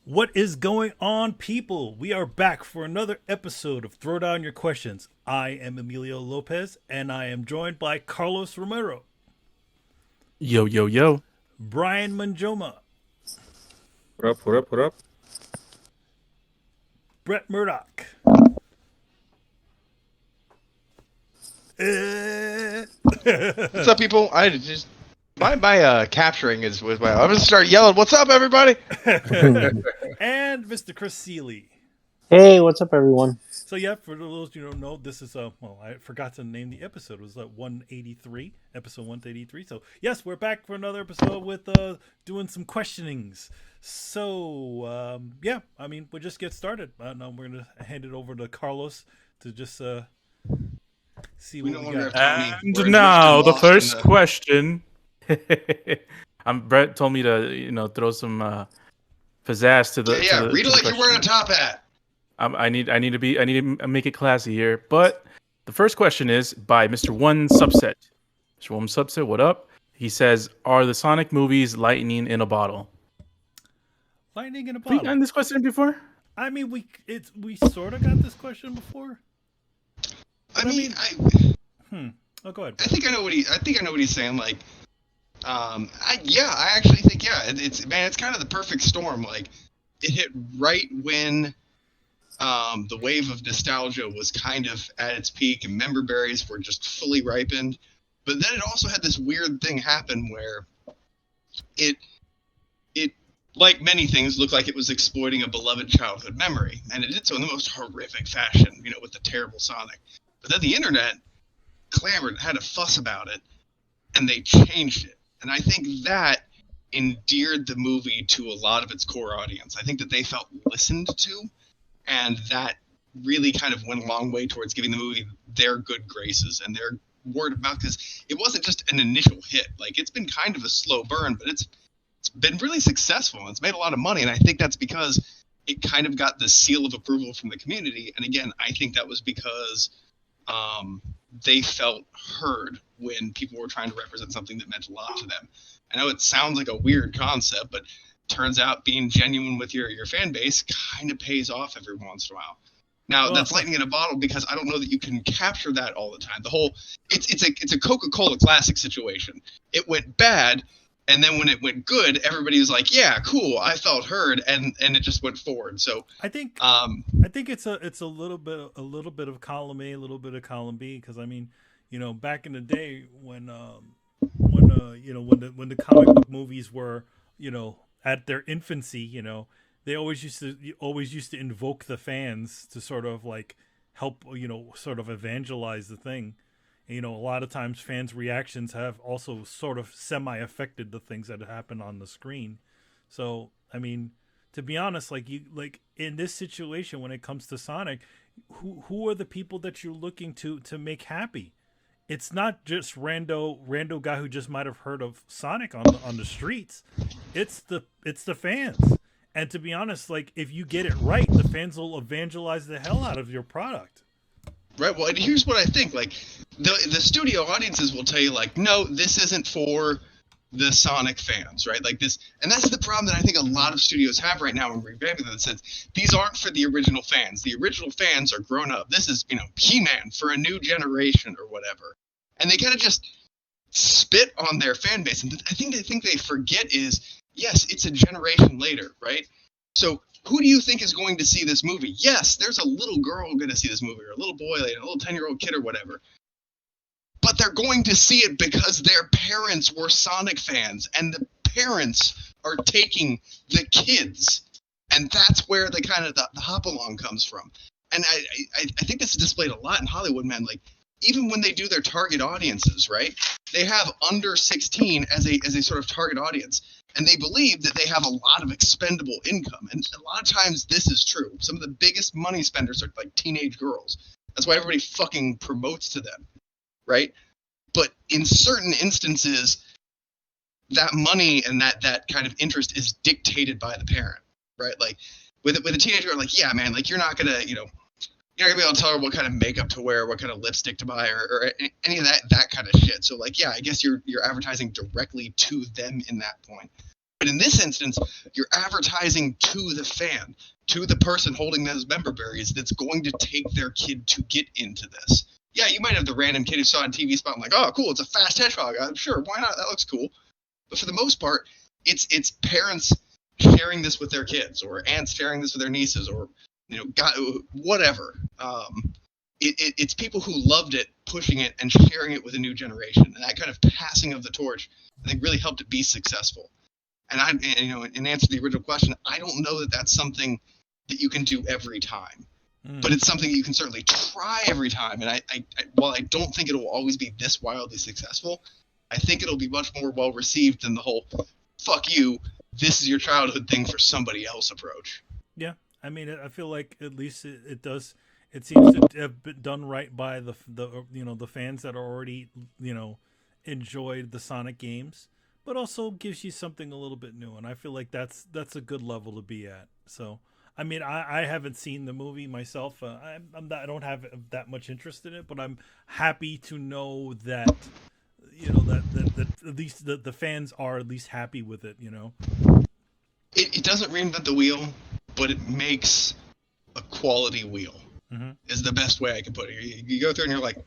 What is going on, people? We are back for another episode of Throwdown Your Questions. I am Emilio Lopez, and I am joined by Carlos Romero, Yo, yo, yo. Brian Manjoma, What up, what up, what up? Brett Murdoch. What's up, people? I just my capturing is with my. I'm gonna start yelling. What's up, everybody? And Mr. Chris Seeley. Hey, what's up, everyone? So yeah, for those you don't know, this is I forgot to name the episode. It was 183, episode 183. So yes, we're back for another episode with doing some questionings. So yeah, I mean we'll just get started. Now we're gonna hand it over to Carlos to just see what we got. And now the first question. Brett told me to throw some pizzazz to the. Read it like you're wearing a top hat. I need to make it classy here. But the first question is by Mr. One Subset. Mr. One Subset, what up? He says, "Are the Sonic movies lightning in a bottle?" Lightning in a Have we bottle. gotten this question before? I mean, we sort of got this question before. I Go ahead. I think I know what he's saying. Like, I actually think it's kind of the perfect storm. Like, it hit right when the wave of nostalgia was kind of at its peak, and member berries were just fully ripened. But then it also had this weird thing happen where it like many things looked like it was exploiting a beloved childhood memory, and it did so in the most horrific fashion, with the terrible Sonic. But then the internet clamored, had a fuss about it, and they changed it. And I think that endeared the movie to a lot of its core audience. I think that they felt listened to, and that really kind of went a long way towards giving the movie their good graces and their word of mouth, because it wasn't just an initial hit. Like, it's been kind of a slow burn, but it's been really successful, and it's made a lot of money, and I think that's because it kind of got the seal of approval from the community. And again, I think that was because they felt heard when people were trying to represent something that meant a lot to them. I know it sounds like a weird concept, but turns out being genuine with your fan base kind of pays off every once in a while. Now, that's lightning in a bottle, because I don't know that you can capture that all the time. It's a Coca-Cola Classic situation. It went bad, and then when it went good, everybody was like, "Yeah, cool, I felt heard," and it just went forward. So I think it's a little bit of column A, a little bit of column B, because I mean, back in the day when the comic book movies were at their infancy, they always used to invoke the fans to sort of like help sort of evangelize the thing. And, a lot of times fans' reactions have also sort of semi-affected the things that happen on the screen. So, I mean, to be honest, like in this situation, when it comes to Sonic, who are the people that you're looking to make happy? It's not just rando guy who just might have heard of Sonic on the streets. It's the fans. And to be honest, like, if you get it right, the fans will evangelize the hell out of your product. Right. Well, and here's what I think. Like, the studio audiences will tell you, like, no, this isn't for the Sonic fans, right? Like this, and that's the problem that I think a lot of studios have right now in revamping them. That says these aren't for the original fans. The original fans are grown up. This is, He-Man for a new generation or whatever. And they kind of just spit on their fan base. And I think they forget is, yes, it's a generation later, right? So who do you think is going to see this movie? Yes, there's a little girl going to see this movie, or a little boy, like a little 10-year-old kid or whatever. But they're going to see it because their parents were Sonic fans, and the parents are taking the kids. And that's where the kind of the hop-along comes from. And I think this is displayed a lot in Hollywood, man. Like, even when they do their target audiences, right? They have under 16 as a sort of target audience. And they believe that they have a lot of expendable income. And a lot of times this is true. Some of the biggest money spenders are like teenage girls. That's why everybody fucking promotes to them, right? But in certain instances, that money and that kind of interest is dictated by the parent, right? Like with a teenager, like, yeah, man, like you're not gonna, you're not gonna be able to tell her what kind of makeup to wear, what kind of lipstick to buy, or any of that kind of shit. So like, yeah, I guess you're advertising directly to them in that point. But in this instance, you're advertising to the fan, to the person holding those member berries that's going to take their kid to get into this. Yeah, you might have the random kid who saw it on TV spot and like, oh, cool, it's a fast hedgehog. I'm sure, why not? That looks cool. But for the most part, it's parents sharing this with their kids, or aunts sharing this with their nieces, or whatever. It's people who loved it, pushing it, and sharing it with a new generation, and that kind of passing of the torch, I think, really helped it be successful. And in answer to the original question, I don't know that that's something that you can do every time, but it's something that you can certainly try every time. And while I don't think it will always be this wildly successful, I think it'll be much more well received than the whole "fuck you, this is your childhood thing for somebody else" approach. Yeah, I mean, I feel like at least it does. It seems to have been done right by the fans that already enjoyed the Sonic games, but also gives you something a little bit new, and I feel like that's a good level to be at. So, I mean, I haven't seen the movie myself. I don't have that much interest in it, but I'm happy to know that that at least the fans are at least happy with it. It doesn't reinvent the wheel, but it makes a quality wheel. Mm-hmm. Is the best way I can put it. You go through and you're like,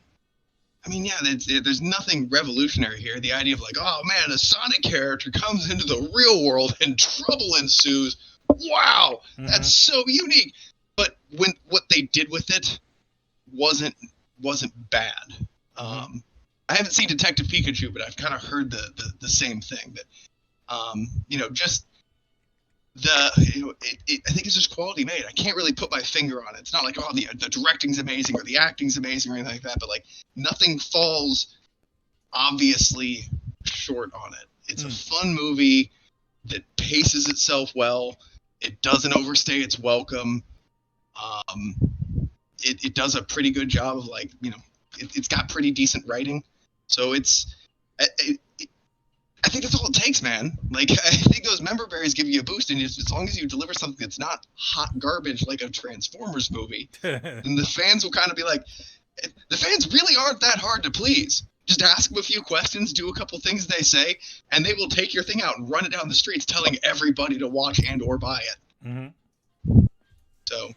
I mean, yeah, there's nothing revolutionary here. The idea of like, oh man, a Sonic character comes into the real world and trouble ensues. Wow, that's so unique. But what they did with it wasn't bad. I haven't seen Detective Pikachu, but I've kind of heard the same thing. That just I think it's just quality made. I can't really put my finger on it. It's not like, oh, the directing's amazing or the acting's amazing or anything like that, but like nothing falls obviously short on it. It's a fun movie that paces itself well. It doesn't overstay its welcome. It does a pretty good job of like, it's got pretty decent writing. So I think that's all it takes, man. Like, I think those member berries give you a boost, and as long as you deliver something that's not hot garbage like a Transformers movie, then the fans will kind of be like, the fans really aren't that hard to please. Just ask them a few questions, do a couple things they say, and they will take your thing out and run it down the streets telling everybody to watch and or buy it. Mm-hmm. So,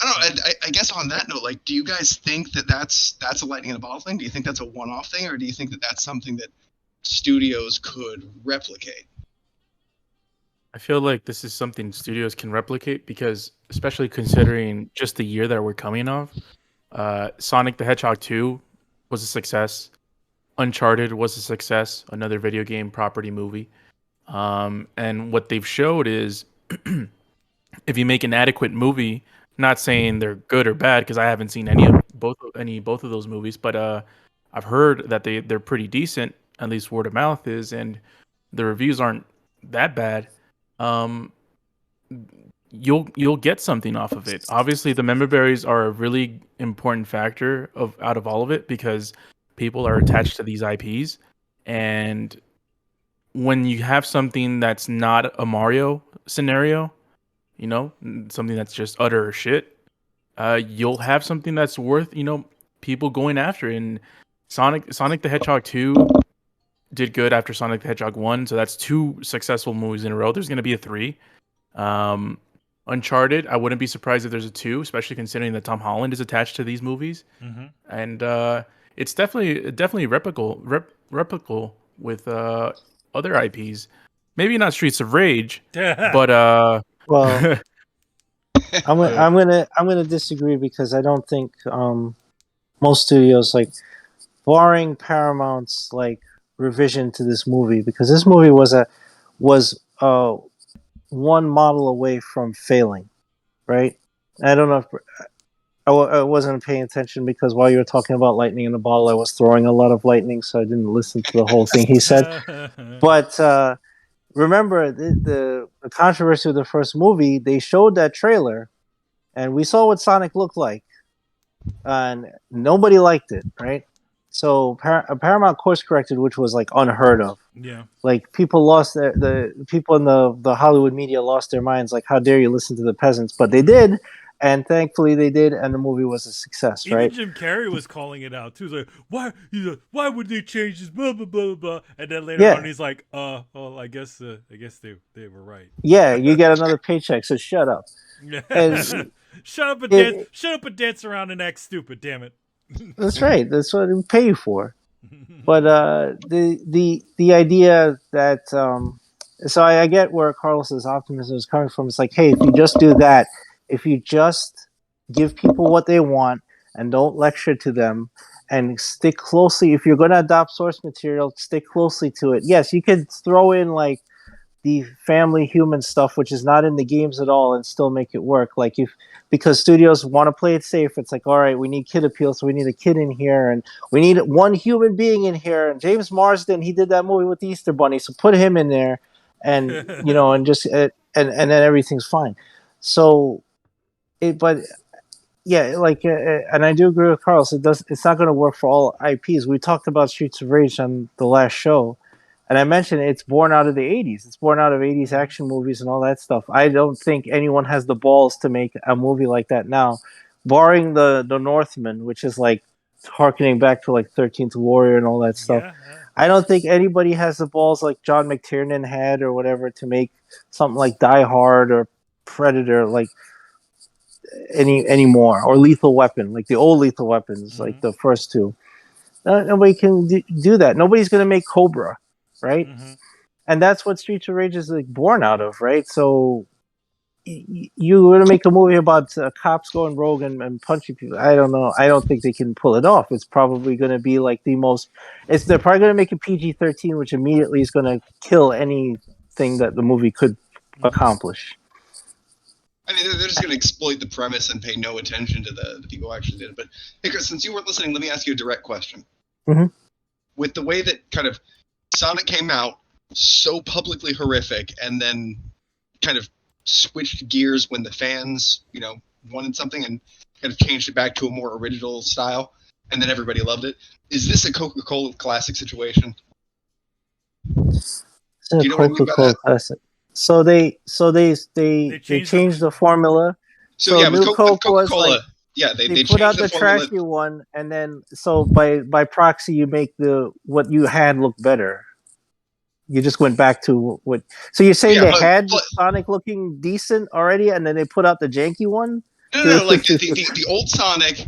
I don't know, I guess on that note, like, do you guys think that that's a lightning in a bottle thing? Do you think that's a one-off thing, or do you think that that's something that studios could replicate? I feel like this is something studios can replicate because, especially considering just the year that we're coming off, Sonic the Hedgehog 2 was a success. Uncharted was a success, another video game property movie. And what they've showed is if you make an adequate movie, not saying they're good or bad because I haven't seen both of those movies, but I've heard that they're pretty decent. At least word of mouth is, and the reviews aren't that bad. You'll get something off of it. Obviously, the member berries are a really important factor out of all of it because people are attached to these IPs, and when you have something that's not a Mario scenario, something that's just utter shit, you'll have something that's worth people going after it. And Sonic the Hedgehog 2 did good after Sonic the Hedgehog 1, so that's 2 successful movies in a row. There's going to be a 3. Uncharted, I wouldn't be surprised if there's a 2, especially considering that Tom Holland is attached to these movies. Mm-hmm. And it's definitely replicable with other IPs. Maybe not Streets of Rage, but well, I'm gonna disagree because I don't think most studios, like, barring Paramount's like revision to this movie, because this movie was one model away from failing, right? I don't know if I wasn't paying attention because while you were talking about lightning in a bottle, I was throwing a lot of lightning, so I didn't listen to the whole thing he said. But remember the controversy of the first movie, they showed that trailer and we saw what Sonic looked like and nobody liked it, right? So Paramount course corrected, which was like unheard of. Yeah, like people lost the people in the Hollywood media lost their minds. Like, how dare you listen to the peasants? But they did, And thankfully they did, and the movie was a success, Even right? Jim Carrey was calling it out too. He's like, "Why? Why would they change this?" Blah blah blah blah. And then later on, he's like, well, I guess they were right." Yeah, you get another paycheck, so shut up. And Shut up and dance around and act stupid. Damn it. that's right. That's what we pay you for. But the idea that so I get where Carlos's optimism is coming from. It's like, hey, if you just do that, if you just give people what they want and don't lecture to them and stick closely, if you're going to adopt source material, stick closely to it. Yes, you could throw in like the family human stuff, which is not in the games at all, and still make it work. Like because studios want to play it safe, it's like, all right, we need kid appeal, so we need a kid in here, and we need one human being in here. And James Marsden, he did that movie with the Easter Bunny, so put him in there, and and just and then everything's fine. So, but yeah, like, and I do agree with Carlos. It's not going to work for all IPs. We talked about Streets of Rage on the last show. And I mentioned it's born out of the 80s. It's born out of 80s action movies and all that stuff. I don't think anyone has the balls to make a movie like that now, barring the Northman, which is like harkening back to like 13th Warrior and all that stuff. Yeah. I don't think anybody has the balls like John McTiernan had or whatever to make something like Die Hard or Predator like anymore, or Lethal Weapon, like the old Lethal Weapons, like the first two. Nobody can do that. Nobody's going to make Cobra, right? And that's what Streets of Rage is like born out of, right? So you were to make a movie about cops going rogue and punching people. I don't know. I don't think they can pull it off. It's probably going to be like the most. They're probably going to make it PG-13, which immediately is going to kill anything that the movie could accomplish. I mean, they're just going to exploit the premise and pay no attention to the people who actually did it. But hey, Chris, since you weren't listening, let me ask you a direct question. With the way that kind of Sonic came out so publicly horrific and then kind of switched gears when the fans, wanted something and kind of changed it back to a more original style, and then everybody loved it. Is this a Coca-Cola classic situation? It's a Coca-Cola classic. So they changed the formula. So yeah, with Coca-Cola, like, they put out the trashy one, and then so by proxy you make what you had look better. You just went back to what. So you're saying had Sonic looking decent already, and then they put out the janky one? No. Like the old Sonic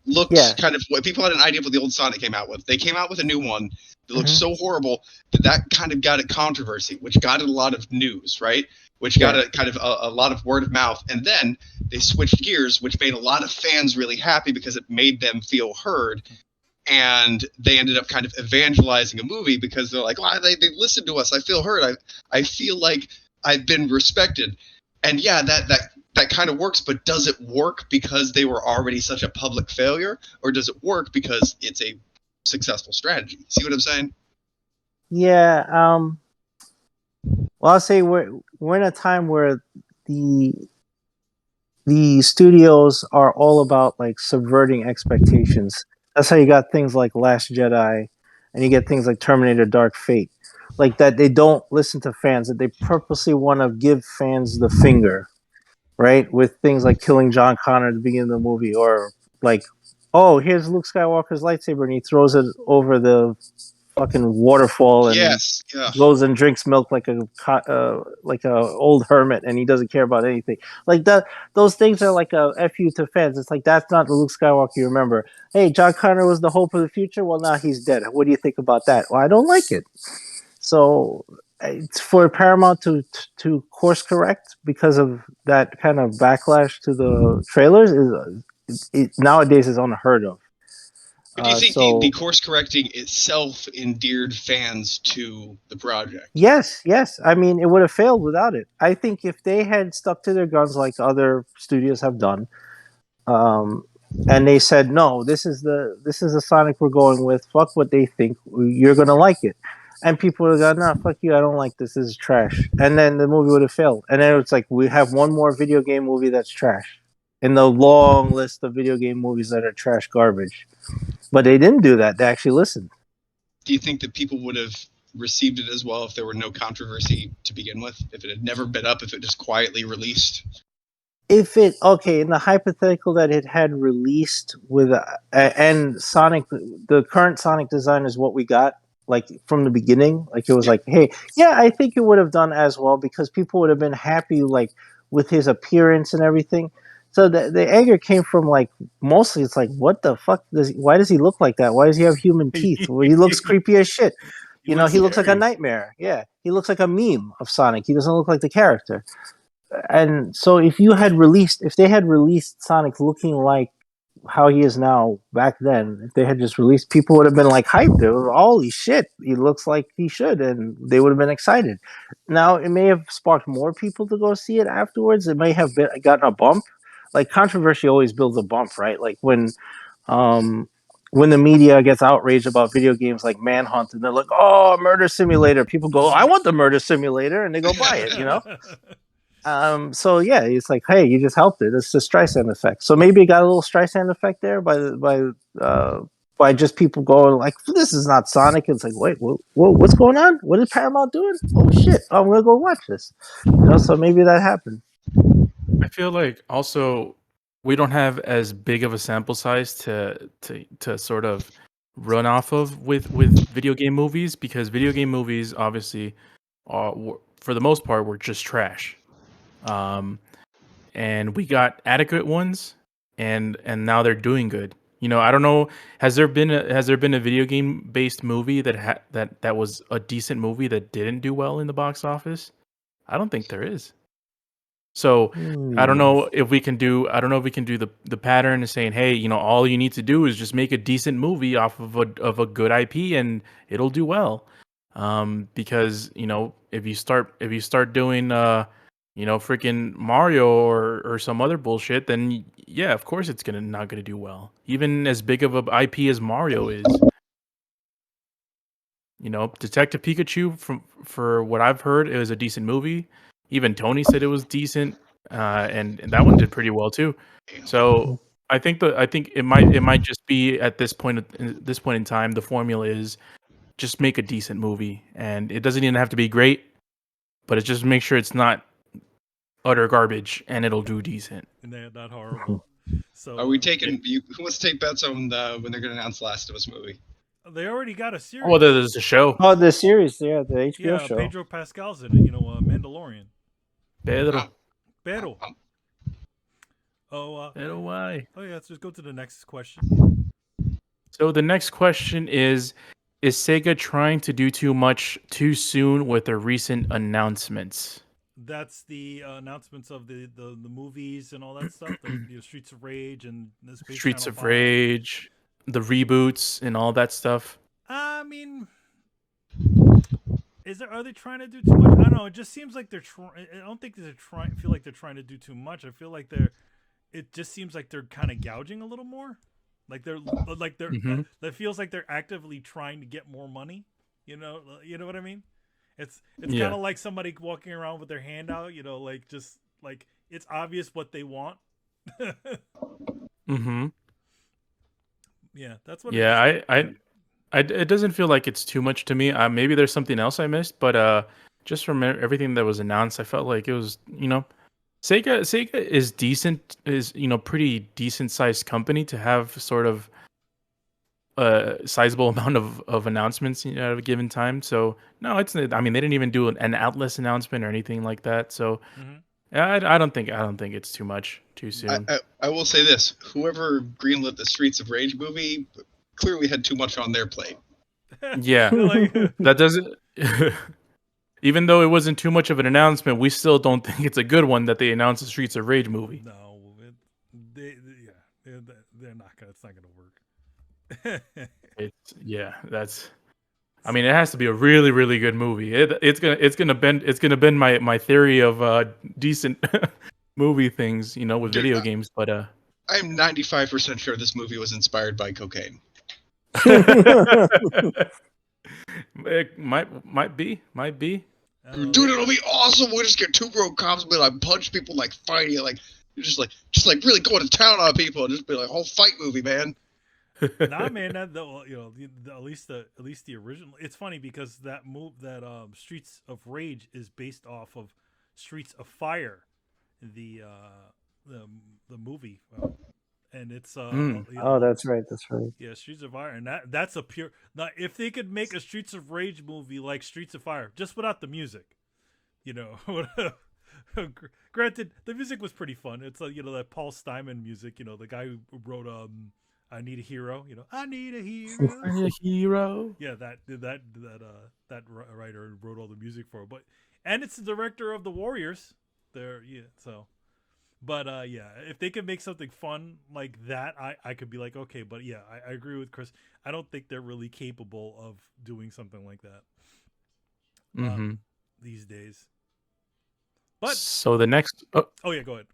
looked kind of what people had an idea of what the old Sonic came out with. They came out with a new one that looked so horrible that kind of got a controversy, which got a lot of news, right? Which got a kind of a lot of word of mouth. And then they switched gears, which made a lot of fans really happy because it made them feel heard. And they ended up kind of evangelizing a movie because they're like, they listened to us. I feel heard. I feel like I've been respected. And yeah, that kind of works, but does it work because they were already such a public failure, or does it work because it's a successful strategy? See what I'm saying? Yeah. Well, I'll say we're in a time where the studios are all about like subverting expectations. That's how you got things like Last Jedi, and you get things like Terminator Dark Fate. Like that, they don't listen to fans, that they purposely want to give fans the finger, right? With things like killing John Connor at the beginning of the movie, or like, oh, here's Luke Skywalker's lightsaber, and he throws it over the fucking waterfall and goes and drinks milk like a old hermit, and he doesn't care about anything. Like that, those things are like a fu to fans. It's like, that's not the Luke Skywalker you remember. Hey, John Connor was the hope of the future. Well, now he's dead. What do you think about that? Well, I don't like it. So it's for Paramount to course correct because of that kind of backlash to the trailers nowadays is unheard of. But do you think the course correcting itself endeared fans to the project? Yes. I mean, it would have failed without it. I think if they had stuck to their guns like other studios have done, and they said, no, this is the Sonic we're going with. Fuck what they think. You're gonna like it. And people would have gone, no, fuck you, I don't like this. This is trash. And then the movie would have failed. And then it's like, we have one more video game movie that's trash in the long list of video game movies that are trash garbage. But they didn't do that. They actually listened. Do you think that people would have received it as well if there were no controversy to begin with? If it had never been up, if it just quietly released? if it okay in the hypothetical that it had released with and Sonic, the current Sonic design is what we got like from the beginning. Like it was like, hey, yeah, I think it would have done as well because people would have been happy like with his appearance and everything. So the anger came from like mostly it's like what the fuck why does he look like that? Why does he have human teeth? Well, he looks creepy as shit. He You know, looks he looks like a scary. nightmare. Yeah, he looks like a meme of Sonic. He doesn't look like the character. And so if they had released Sonic looking like how he is now back then, if they had just released, people would have been like hyped. They were, holy shit, he looks like he should, and they would have been excited. Now it may have sparked more people to go see it afterwards. It may have gotten a bump. Like controversy always builds a bump, right? Like um when the media gets outraged about video games like Manhunt, and they're like, "Oh, murder simulator," people go, "I want the murder simulator," and they go buy it. You know. So yeah, it's like, hey, you just helped it. It's the Streisand effect. So maybe it got a little Streisand effect there by just people going like, this is not Sonic. It's like, wait, what's going on? What is Paramount doing? Oh shit, I'm gonna go watch this. You know, so maybe that happened. I feel like also we don't have as big of a sample size to sort of run off of with video game movies because video game movies obviously for the most part were just trash. Um, and we got adequate ones, and now they're doing good. You know, I don't know. Has there been a video game based movie that was a decent movie that didn't do well in the box office? I don't think there is. So I don't know if we can do. I don't know if we can do the pattern of saying, hey, you know, all you need to do is just make a decent movie off of a good IP and it'll do well. Because you know, if you start doing you know, freaking Mario or some other bullshit, then yeah, of course it's not gonna do well. Even as big of a IP as Mario is. You know, Detective Pikachu, for what I've heard, it was a decent movie. Even Tony said it was decent, and that one did pretty well too. So I think it might just be at this point in time, the formula is just make a decent movie, and it doesn't even have to be great, but it's just make sure it's not utter garbage, and it'll do decent. And they're not horrible. So Are we taking? Who wants to take bets on when they're going to announce the Last of Us movie? they already got a series. Well, there's a show. Oh, the series, yeah, the HBO show. Pedro Pascal's in it. You know, Mandalorian. Pedro. Pedro. Pedro, why? Oh yeah, let's just go to the next question. So the next question is Sega trying to do too much too soon with their recent announcements? That's the announcements of the movies and all that stuff. The Streets of Rage and the Space Streets Channel of 5. Rage, the reboots, and all that stuff. I mean, are they trying to do too much? I don't know. It just seems like they're trying. I don't think they're trying. Feel like they're trying to do too much. I feel like it just seems like they're kind of gouging a little more. Like they're Mhm. that feels like they're actively trying to get more money. You know what I mean? It's Yeah. kind of like somebody walking around with their hand out. You know, like just like it's obvious what they want. Mm-hmm. Yeah, that's what. Yeah, it doesn't feel like it's too much to me. Maybe there's something else I missed, but just from everything that was announced, I felt like it was, you know, Sega is decent, is, you know, pretty decent sized company to have sort of a sizable amount of announcements, you know, at a given time. So no, I mean, they didn't even do an Atlas announcement or anything like that. So I don't think it's too much too soon. I will say this: whoever greenlit the Streets of Rage movie clearly had too much on their plate. Yeah, Like, that doesn't. Even though it wasn't too much of an announcement, we still don't think it's a good one that they announced the Streets of Rage movie. no, they're not gonna. It's not gonna work. That's. I mean, it has to be a really, really good movie. It's gonna bend my theory of decent movie things, you know, with video games. But I'm 95% sure this movie was inspired by cocaine. it might be. Dude, it'll be awesome. We'll just get two broke cops and be like punch people like fighting, like just like really going to town on people and just be like whole fight movie, man. Nah, man, at least the original. It's funny because that Streets of Rage is based off of Streets of Fire, the the movie, and it's Oh, that's right. That's right. yeah, Streets of Fire, and that's a pure. Now, if they could make a Streets of Rage movie like Streets of Fire, just without the music, you know. Granted, the music was pretty fun. It's like that Paul Steinman music, the guy who wrote "I Need a Hero." "I Need a Hero." I'm a hero. Yeah, that writer wrote all the music for it. And it's the director of the Warriors. There, yeah. So, but yeah, if they could make something fun like that, I could be like, okay. But yeah, I agree with Chris. I don't think they're really capable of doing something like that these days. But so the next. oh yeah, go ahead.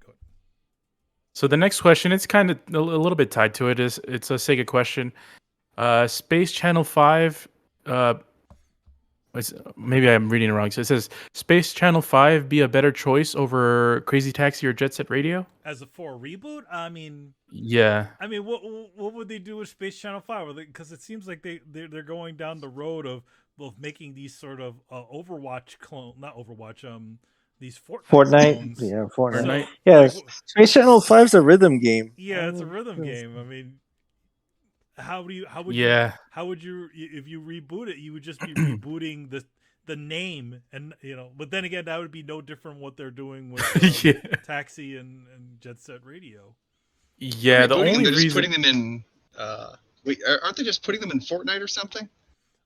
So the next question, it's kind of a little bit tied to it. It's a Sega question. Space Channel 5. Maybe I'm reading it wrong. So it says Space Channel 5 be a better choice over Crazy Taxi or Jet Set Radio? For a reboot, I mean, yeah. I mean, what would they do with Space Channel 5? Because it seems like they're going down the road of making these sort of Overwatch clone, not Overwatch, these Fortnite clones. Yeah, Fortnite. So, Yeah, Space Channel 5's a rhythm game. Yeah, it's a rhythm game. I mean, how would you if you reboot it, you would just be rebooting the name, and but then again, that would be no different what they're doing with Taxi and Jet Set Radio. Yeah, the only reason reason putting them in wait, aren't they just putting them in Fortnite or something?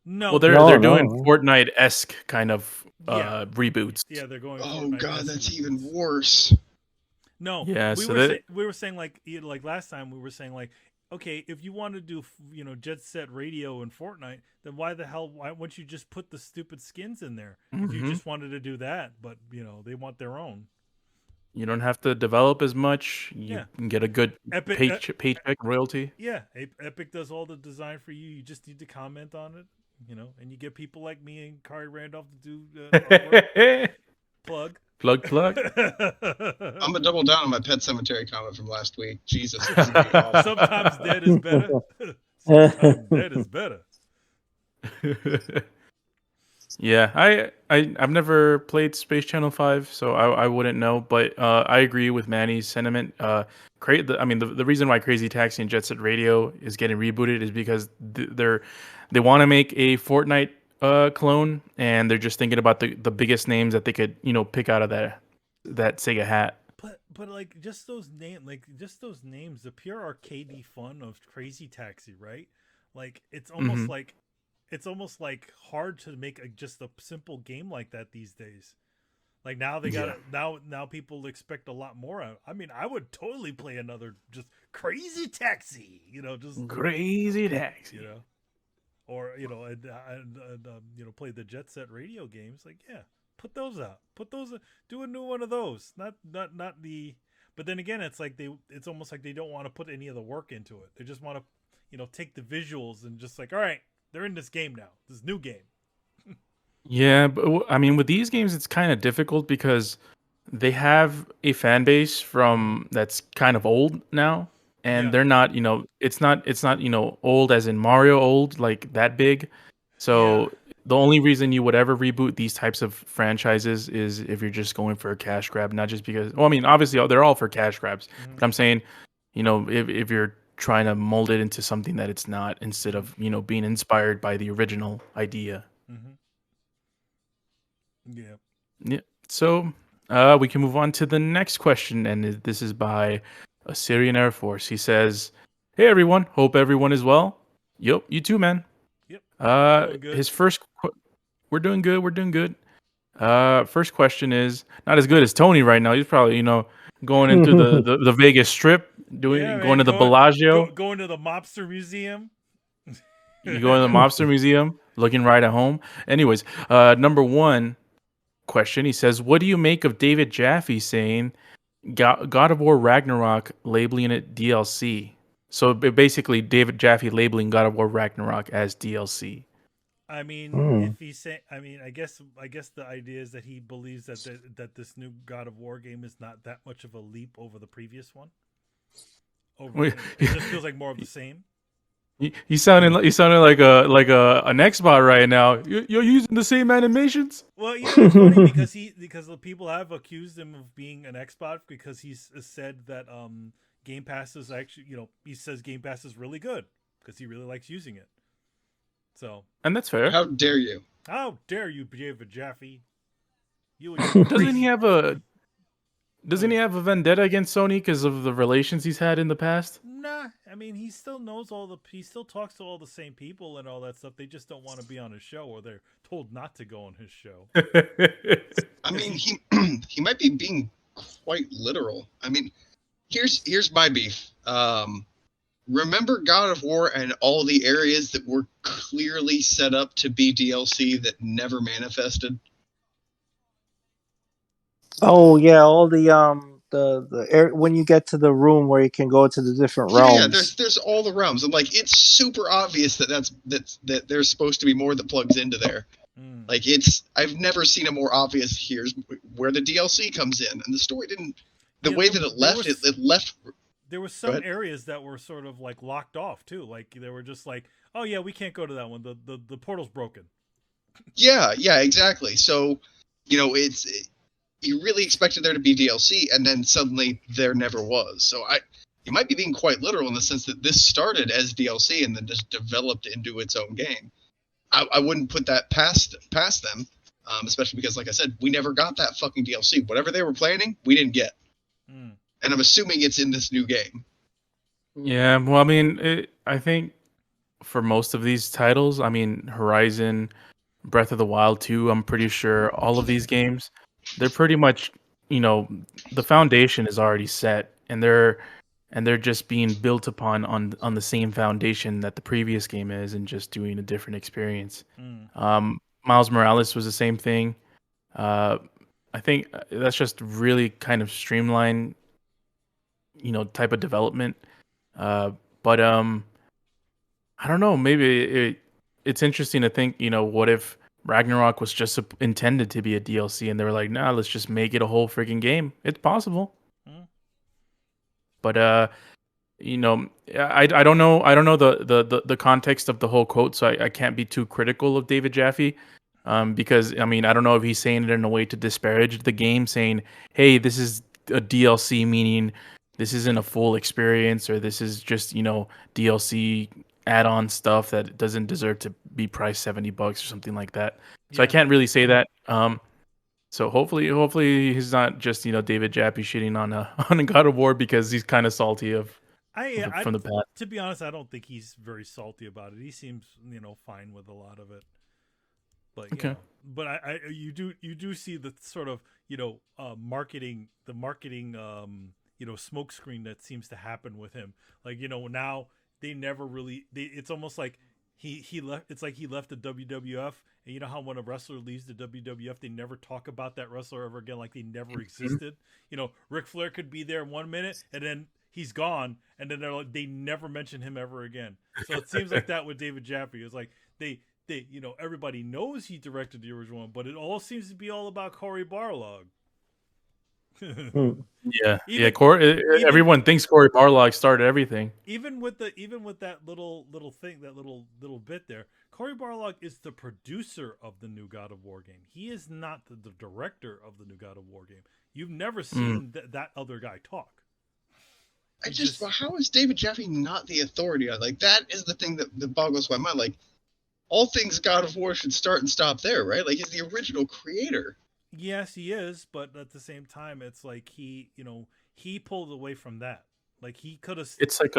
No, well, they're doing Fortnite-esque kind of reboots. Yeah, they're going. Oh Fortnite god, that's reboots. even worse. No, yeah, we were saying like last time we were saying like, okay, if you want to do Jet Set Radio and Fortnite, then why wouldn't you just put the stupid skins in there? If you just wanted to do that, but they want their own. You don't have to develop as much. You can get a good paycheck royalty. Yeah, Epic does all the design for you. You just need to comment on it, and you get people like me and Kari Randolph to do plug. Plug. I'm gonna double down on my Pet Cemetery comment from last week. Jesus. Sometimes dead is better. Sometimes dead is better. Yeah, I've never played Space Channel 5, so I wouldn't know. But I agree with Manny's sentiment. The reason why Crazy Taxi and Jet Set Radio is getting rebooted is because they want to make a Fortnite clone, and they're just thinking about the biggest names that they could pick out of that Sega hat. But like just those names, the pure arcadey fun of Crazy Taxi, right? Like it's almost like. It's almost like hard to make just a simple game like that these days. Like now they got now people expect a lot more out. I mean, I would totally play another just Crazy Taxi, just Crazy Taxi, or play the Jet Set Radio games. Like, yeah, put those out. Do a new one of those. Not the. But then again, it's like it's almost like they don't want to put any of the work into it. They just want to, take the visuals and just like, all right. They're in this game now. This new game. Yeah, but I mean, with these games, it's kind of difficult because they have a fan base that's kind of old now, and they're not, it's not, old as in Mario old, like that big. So the only reason you would ever reboot these types of franchises is if you're just going for a cash grab, not just because. Well, I mean, obviously they're all for cash grabs, but I'm saying, if you're trying to mold it into something that it's not, instead of being inspired by the original idea. Yeah. So we can move on to the next question, and this is by Assyrian Air Force. He says, "Hey everyone, hope everyone is well." Yep, you too, man. Yep. His first, we're doing good. We're doing good. First question is not as good as Tony right now. He's probably going into the Vegas Strip, going to the Bellagio, going to the Mobster Museum. You go to the Mobster Museum, looking right at home. Anyways, number one question, he says, "What do you make of David Jaffe saying God of War Ragnarok labeling it DLC?" So basically, David Jaffe labeling God of War Ragnarok as DLC. I mean, if he's saying, I guess the idea is that he believes that this new God of War game is not that much of a leap over the previous one. It just feels like more of the same. You sounded like an Xbot right now. You're using the same animations. Well, it's funny because the people have accused him of being an Xbox because he's said that Game Pass is actually, he says Game Pass is really good because he really likes using it. So, And that's fair. How dare you? How dare you, David Jaffe? You and your Doesn't he crazy- have a Doesn't he have a vendetta against Sony because of the relations he's had in the past? Nah, I mean he still knows he still talks to all the same people and all that stuff. They just don't want to be on his show, or they're told not to go on his show. I mean, he he might be being quite literal. I mean, here's my beef. Remember God of War and all the areas that were clearly set up to be DLC that never manifested? Oh yeah, all the when you get to the room where you can go to the different realms. Yeah, there's all the realms, and like it's super obvious that there's supposed to be more that plugs into there. Like I've never seen a more obvious. Here's where the DLC comes in, and the story didn't. The way that it left, it left. There were some areas that were sort of like locked off too. Like they were just like, oh yeah, we can't go to that one. The portal's broken. Yeah, exactly. So, you really expected there to be DLC, and then suddenly there never was. So you might be being quite literal in the sense that this started as DLC and then just developed into its own game. I wouldn't put that past them, especially because, like I said, we never got that fucking DLC. Whatever they were planning, we didn't get. And I'm assuming it's in this new game. Yeah, well, I mean, I think for most of these titles, I mean, Horizon, Breath of the Wild 2, I'm pretty sure all of these games, they're pretty much, the foundation is already set, and they're just being built upon on the same foundation that the previous game is, and just doing a different experience. Miles Morales was the same thing. I think that's just really kind of streamlined, type of development. But I don't know. Maybe it's interesting to think, what if Ragnarok was just intended to be a DLC, and they were like, nah, let's just make it a whole freaking game. It's possible. But I don't know. I don't know the context of the whole quote, so I can't be too critical of David Jaffe. Because I mean, I don't know if he's saying it in a way to disparage the game, saying, hey, this is a DLC, meaning this isn't a full experience, or this is just, DLC add-on stuff that doesn't deserve to be priced $70 or something like that. So I can't really say that. So hopefully he's not just, David Jaffe shitting on a God of War because he's kind of salty from the past. To be honest, I don't think he's very salty about it. He seems, fine with a lot of it. But okay. You do see the sort of marketing smoke screen that seems to happen with him. Like now they never really. It's almost like he left. It's like he left the WWF, and you know how when a wrestler leaves the WWF, they never talk about that wrestler ever again, like they never existed. Ric Flair could be there 1 minute, and then he's gone, and then they never mention him ever again. So it seems like that with David Jaffe. It's like they everybody knows he directed the original one, but it all seems to be all about Cory Barlog. Everyone thinks Cory Barlog started everything. Even with that little thing, that little bit there, Cory Barlog is the producer of the new God of War game. He is not the director of the new God of War game. You've never seen that other guy talk. How is David Jaffe not the authority on? Like, that is the thing that boggles my mind. Like, all things God of War should start and stop there, right? Like, he's the original creator. Yes, he is, but at the same time, it's like he pulled away from that. Like he could have. It's like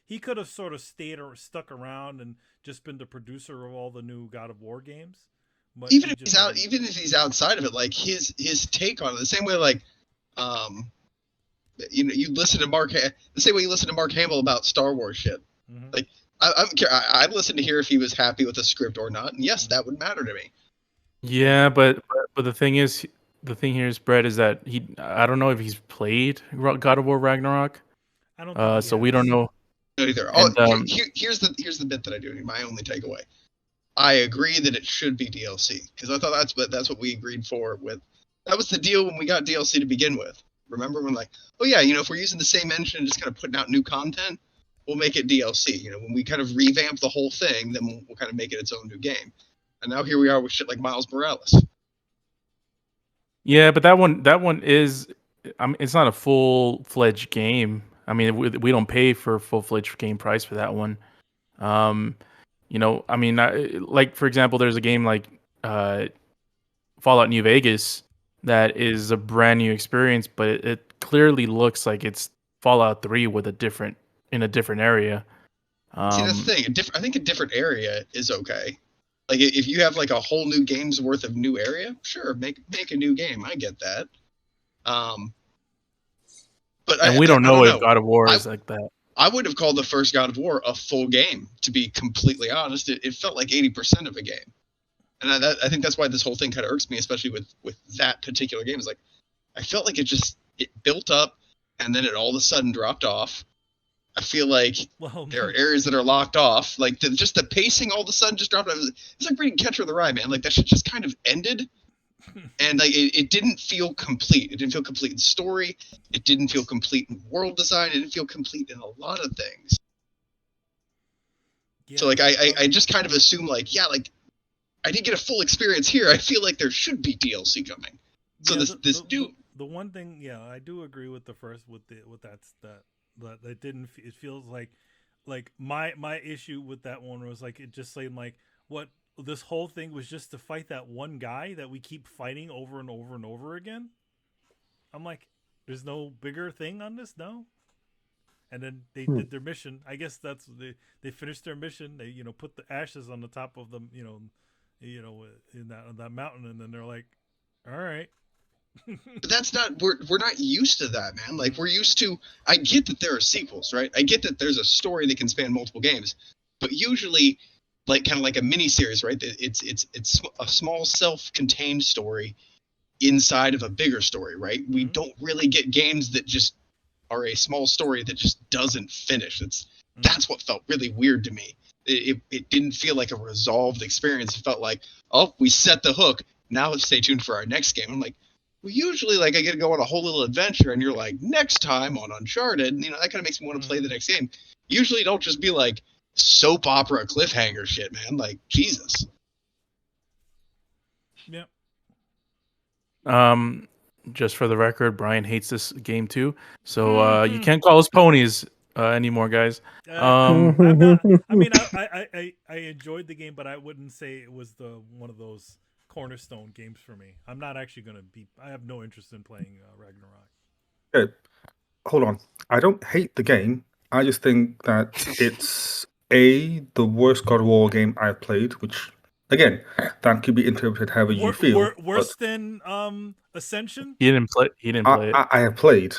he could have sort of stayed or stuck around and just been the producer of all the new God of War games. But even if he's outside of it, like his take on it, the same way like, you listen to the same way you listen to Mark Hamill about Star Wars shit. Like I'd listen to hear if he was happy with the script or not, and yes, that would matter to me. Yeah, but the thing here is, Brett, is that I don't know if he's played God of War Ragnarok. I don't think so we don't know. Not either. Here's the bit that I do. My only takeaway. I agree that it should be DLC because I thought that's what we agreed for. That was the deal when we got DLC to begin with. Remember when like, oh yeah, if we're using the same engine and just kind of putting out new content, we'll make it DLC. You know, when we kind of revamp the whole thing, then we'll kind of make it its own new game. And now here we are with shit like Miles Morales. Yeah, but that one is, I mean, it's not a full-fledged game. I mean, we don't pay for full-fledged game price for that one. You know, I mean, like for example, there's a game like Fallout New Vegas that is a brand new experience, but it clearly looks like it's Fallout 3 with a different area. See, that's the thing. I think a different area is okay. Like if you have like a whole new game's worth of new area, sure, make a new game. I get that. But we don't know if God of War is like that. I would have called the first God of War a full game. To be completely honest, it felt like 80% of a game, and I think that's why this whole thing kind of irks me, especially with that particular game. Is like I felt like it built up, and then it all of a sudden dropped off. I feel like there are areas that are locked off. Like just the pacing all of a sudden just dropped off. It's like reading Catcher in the Rye, man. Like that shit just kind of ended. And like it didn't feel complete. It didn't feel complete in story. It didn't feel complete in world design. It didn't feel complete in a lot of things. Yeah. So like I just kind of assume like, yeah, like I didn't get a full experience here. I feel like there should be DLC coming. So yeah, the one thing, yeah, I do agree with the first with that it didn't. It feels like my issue with that one was like it just seemed like what this whole thing was just to fight that one guy that we keep fighting over and over and over again. I'm like, there's no bigger thing on this, no. And then they did their mission. I guess that's they finished their mission. They put the ashes on the top of them, in that mountain, and then they're like, all right. But that's not we're not used to that, man. Like we're used to. I get that there are sequels, right? I get that there's a story that can span multiple games, but usually, like kind of like a mini series, right? It's a small self-contained story inside of a bigger story, right? We don't really get games that just are a small story that just doesn't finish. That's what felt really weird to me. It didn't feel like a resolved experience. It felt like, oh, we set the hook. Now let's stay tuned for our next game. I'm like. Well, usually, like, I get to go on a whole little adventure, and you're like, next time on Uncharted, that kind of makes me want to play the next game. Usually, don't just be like soap opera cliffhanger shit, man. Like, Jesus. Yep. Just for the record, Brian hates this game too, so you can't call us ponies anymore, guys. I'm not, I mean, I enjoyed the game, but I wouldn't say it was one of those cornerstone games for me. I'm not actually going to be. I have no interest in playing Ragnarok. Okay, hold on. I don't hate the game. I just think that it's the worst God of War game I've played. Which, again, that could be interpreted however you feel. Worse than Ascension. He didn't play it. I have played.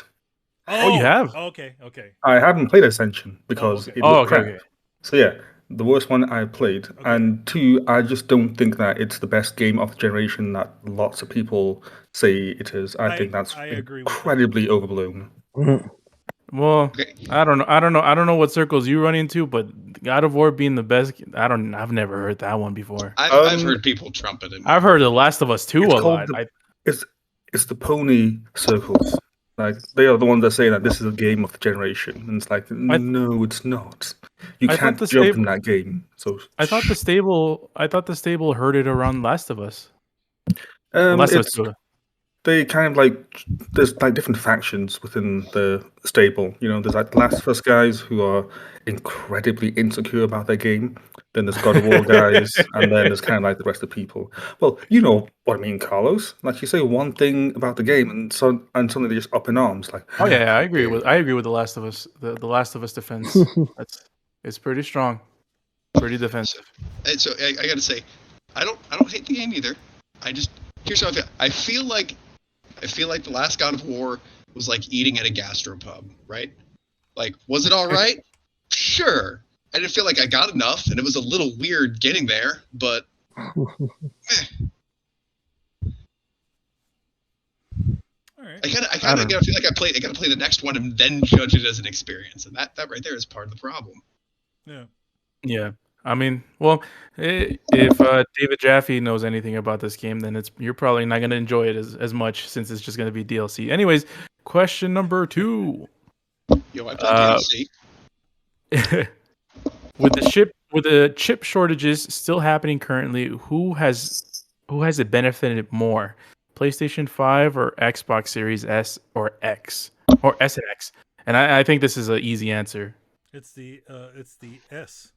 Oh, you have? Okay. I haven't played Ascension because it looked crap. Okay. So yeah. The worst one I played, and two, I just don't think that it's the best game of the generation that lots of people say it is. I think that's incredibly overblown. Well, I don't know what circles you run into, but God of War being the best, I've never heard that one before. I've heard people trumpet it. I've heard The Last of Us 2 a lot. It's the pony circles. Like they are the ones that say that this is a game of the generation, and it's like, no, it's not. You can't jump in that game. So I thought the stable heard it around Last of Us. They kind of like there's like different factions within the stable. There's like the Last of Us guys who are incredibly insecure about their game. Then there's God of War guys, and then there's kind of like the rest of the people. Well, you know what I mean, Carlos. Like you say one thing about the game, and suddenly they're just up in arms. Like, oh yeah, I agree with The Last of Us. The Last of Us defense. It's pretty strong, pretty defensive. And so I gotta say, I don't hate the game either. Here's how I feel. I feel like the last God of War was like eating at a gastropub, right? Like, was it all right? Sure. I didn't feel like I got enough, and it was a little weird getting there, but All right. I kind of feel like I gotta play the next one and then judge it as an experience, and that right there is part of the problem. Yeah. I mean, well, if David Jaffe knows anything about this game, then you're probably not going to enjoy it as much since it's just going to be DLC. Anyways, question number 2. Yo, I play DLC. with the chip shortages still happening currently, who has it benefited more? PlayStation 5 or Xbox Series S or X or S and X? And I think this is an easy answer. It's the S,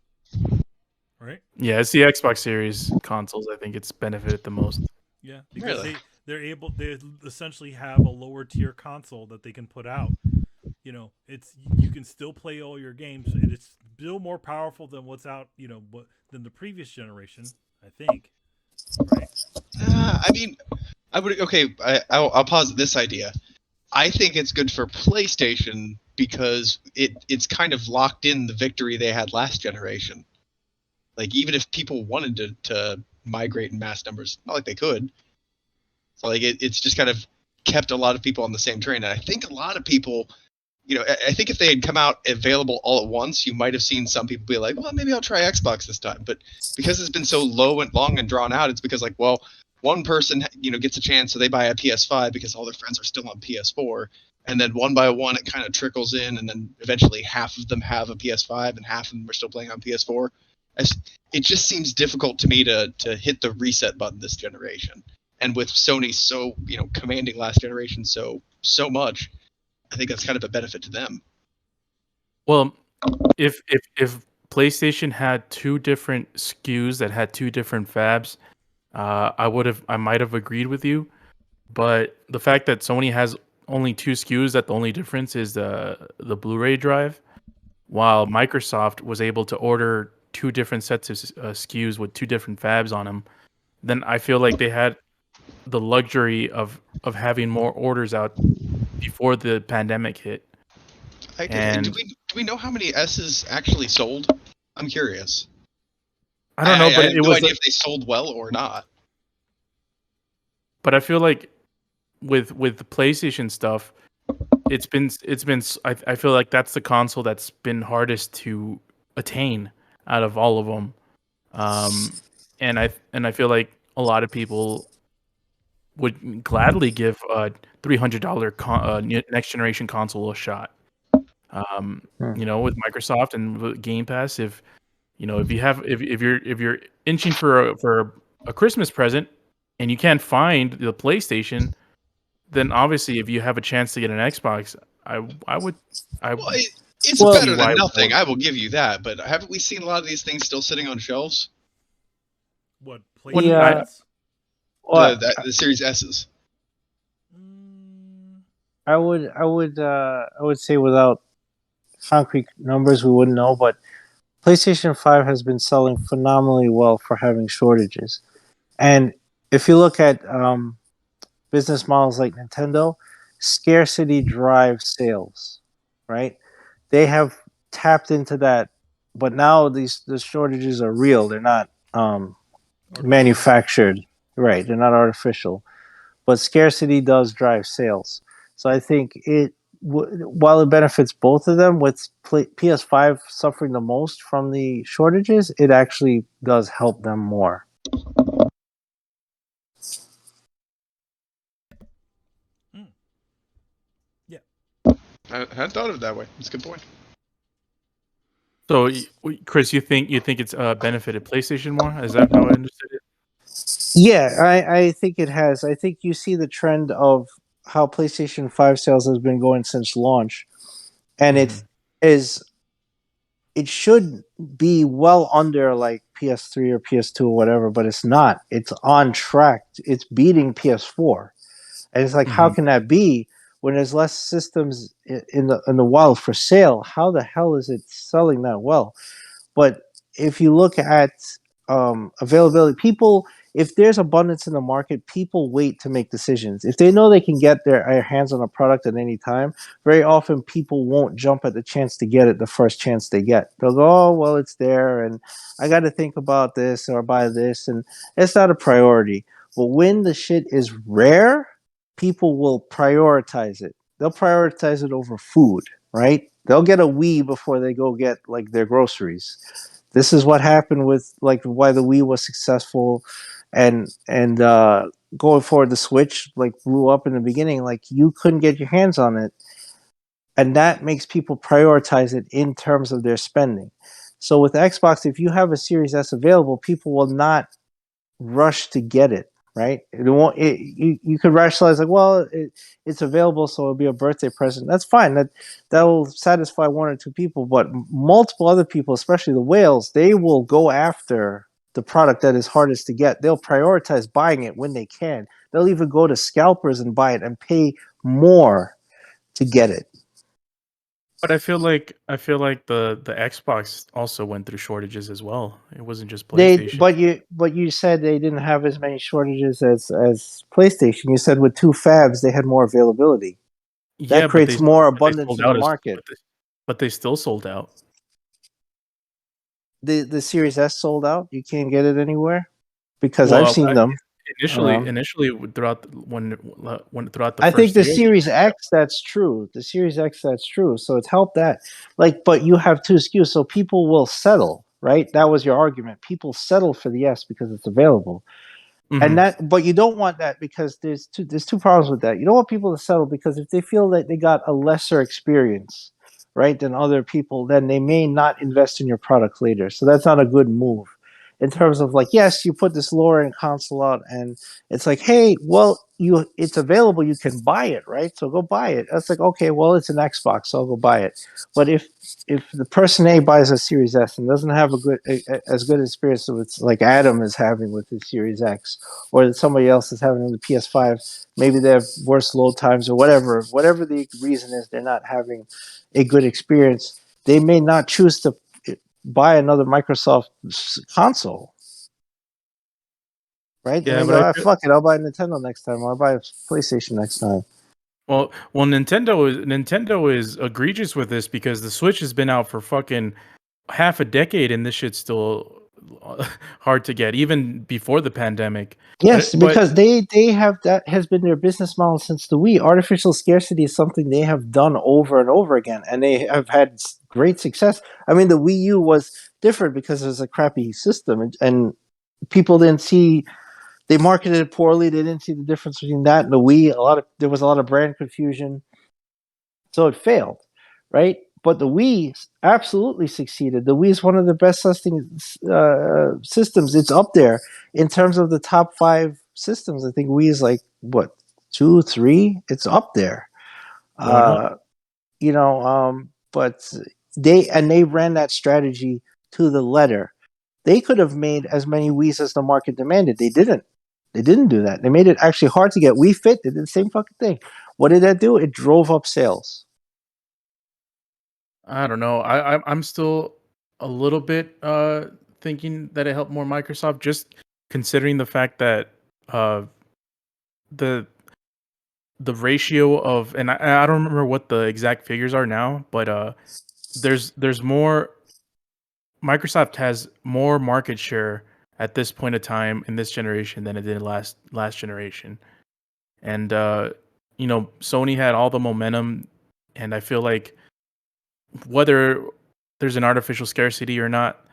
right? Yeah, it's the Xbox Series consoles. I think it's benefited the most. Yeah, because Really? they essentially have a lower tier console that they can put out. You know, you can still play all your games, and it's still more powerful than what's out. You know, than the previous generation, I think. Right? I mean, I would. Okay, I'll posit this idea. I think it's good for PlayStation because it's kind of locked in the victory they had last generation. Like, even if people wanted to migrate in mass numbers, not like they could. So like it's just kind of kept a lot of people on the same train. And I think a lot of people, you know, I think if they had come out available all at once, you might have seen some people be like, well, maybe I'll try Xbox this time. But because it's been so low and long and drawn out, it's because like, well, one person, you know, gets a chance, so they buy a PS5 because all their friends are still on PS4. And then one by one, it kind of trickles in, and then eventually half of them have a PS5 and half of them are still playing on PS4. It just seems difficult to me to hit the reset button this generation. And with Sony so, you know, commanding last generation so much, I think that's kind of a benefit to them. Well, if PlayStation had two different SKUs that had two different fabs, I might have agreed with you. But the fact that Sony has only two SKUs, that the only difference is the Blu-ray drive, while Microsoft was able to order two different sets of SKUs with two different fabs on them, then I feel like they had the luxury of having more orders out before the pandemic hit. Do we know how many S's actually sold? I'm curious. I don't know, but I have it no was. idea if they sold well or not. But I feel like with the PlayStation stuff, it's been. I feel like that's the console that's been hardest to attain out of all of them. And I feel like a lot of people would gladly give a $300 next generation console a shot. You know, with Microsoft and with Game Pass, if you're inching for a Christmas present and you can't find the PlayStation, then obviously if you have a chance to get an Xbox, It's Well- better than nothing. I will give you that. But haven't we seen a lot of these things still sitting on shelves? What Yeah. PlayStations? Well, The Series S's. I would say without concrete numbers, we wouldn't know, but PlayStation 5 has been selling phenomenally well for having shortages. And if you look at business models like Nintendo, scarcity drives sales, right? They have tapped into that, but now the shortages are real. They're not manufactured, right? They're not artificial. But scarcity does drive sales. So I think while it benefits both of them, with PS5 suffering the most from the shortages, it actually does help them more. Yeah. I hadn't thought of it that way. That's a good point. So, Chris, you think it's benefited PlayStation more? Is that how I understood it? Yeah, I think it has. I think you see the trend of how PlayStation 5 sales has been going since launch. And it should be well under like PS3 or PS2 or whatever, but it's not. It's on track. It's beating PS4. And it's like, how can that be when there's less systems in the wild for sale? How the hell is it selling that well? But if you look at availability, if there's abundance in the market, people wait to make decisions. If they know they can get their hands on a product at any time, very often people won't jump at the chance to get it the first chance they get. They'll go, oh, well, it's there, and I got to think about this or buy this, and it's not a priority. But when the shit is rare, people will prioritize it. They'll prioritize it over food, right? They'll get a Wii before they go get like their groceries. This is what happened with like why the Wii was successful, and going forward, the Switch like blew up in the beginning. Like you couldn't get your hands on it, and that makes people prioritize it in terms of their spending. So with Xbox, if you have a Series S available, people will not rush to get it, right? It won't. You could rationalize like, well, it's available, so it'll be a birthday present. That's fine. That will satisfy one or two people, but multiple other people, especially the whales, they will go after the product that is hardest to get. They'll prioritize buying it when they can. They'll even go to scalpers and buy it and pay more to get it. But I feel like the Xbox also went through shortages as well. It wasn't just PlayStation. But you said they didn't have as many shortages as PlayStation. You said with two fabs they had more availability. Yeah, That creates more abundance sold in the out market. but they still sold out. The Series S sold out. You can't get it anywhere because I've Well, seen them. initially throughout throughout the I think first the year. Series X, that's true. The Series X, that's true. So it's helped that. Like, but you have two SKUs, so people will settle, right? That was your argument. People settle for the S because it's available. And that, but you don't want that because there's two problems with that. You don't want people to settle because if they feel that they got a lesser experience, right, than other people, then they may not invest in your product later. So that's not a good move. In terms of like, yes, you put this lower end console out, and it's like, hey, well, it's available, you can buy it, right? So go buy it. That's like, okay, well, it's an Xbox, so I'll go buy it. But if the person A buys a Series S and doesn't have as good experience with like Adam is having with his Series X, or that somebody else is having on the PS5, maybe they have worse load times or whatever the reason is, they're not having a good experience. They may not choose to buy another Microsoft console, right? They Yeah, may but go, fuck it, I'll buy a Nintendo next time, or I'll buy a PlayStation next time. well, Nintendo is egregious with this because the Switch has been out for fucking half a decade, and this shit's still hard to get, even before the pandemic. Yes, But because they have, that has been their business model since the Wii. Artificial scarcity is something they have done over and over again, and they have had great success. I mean, the Wii U was different because it was a crappy system, and people didn't see. They marketed it poorly. They didn't see the difference between that and the Wii. There was a lot of brand confusion, so it failed, right? But the Wii absolutely succeeded. The Wii is one of the best systems. It's up there in terms of the top 5 systems. I think Wii is like what, 2, 3. It's up there. going up. But they ran that strategy to the letter. They could have made as many Wiis as the market demanded. They didn't. They didn't do that. They made it actually hard to get. Wii Fit, they did the same fucking thing. What did that do? It drove up sales. I don't know. I'm still a little bit thinking that it helped more Microsoft, just considering the fact that the ratio of, and I don't remember what the exact figures are now, but there's more. Microsoft has more market share at this point of time in this generation than it did last generation, and Sony had all the momentum, and I feel like whether there's an artificial scarcity or not,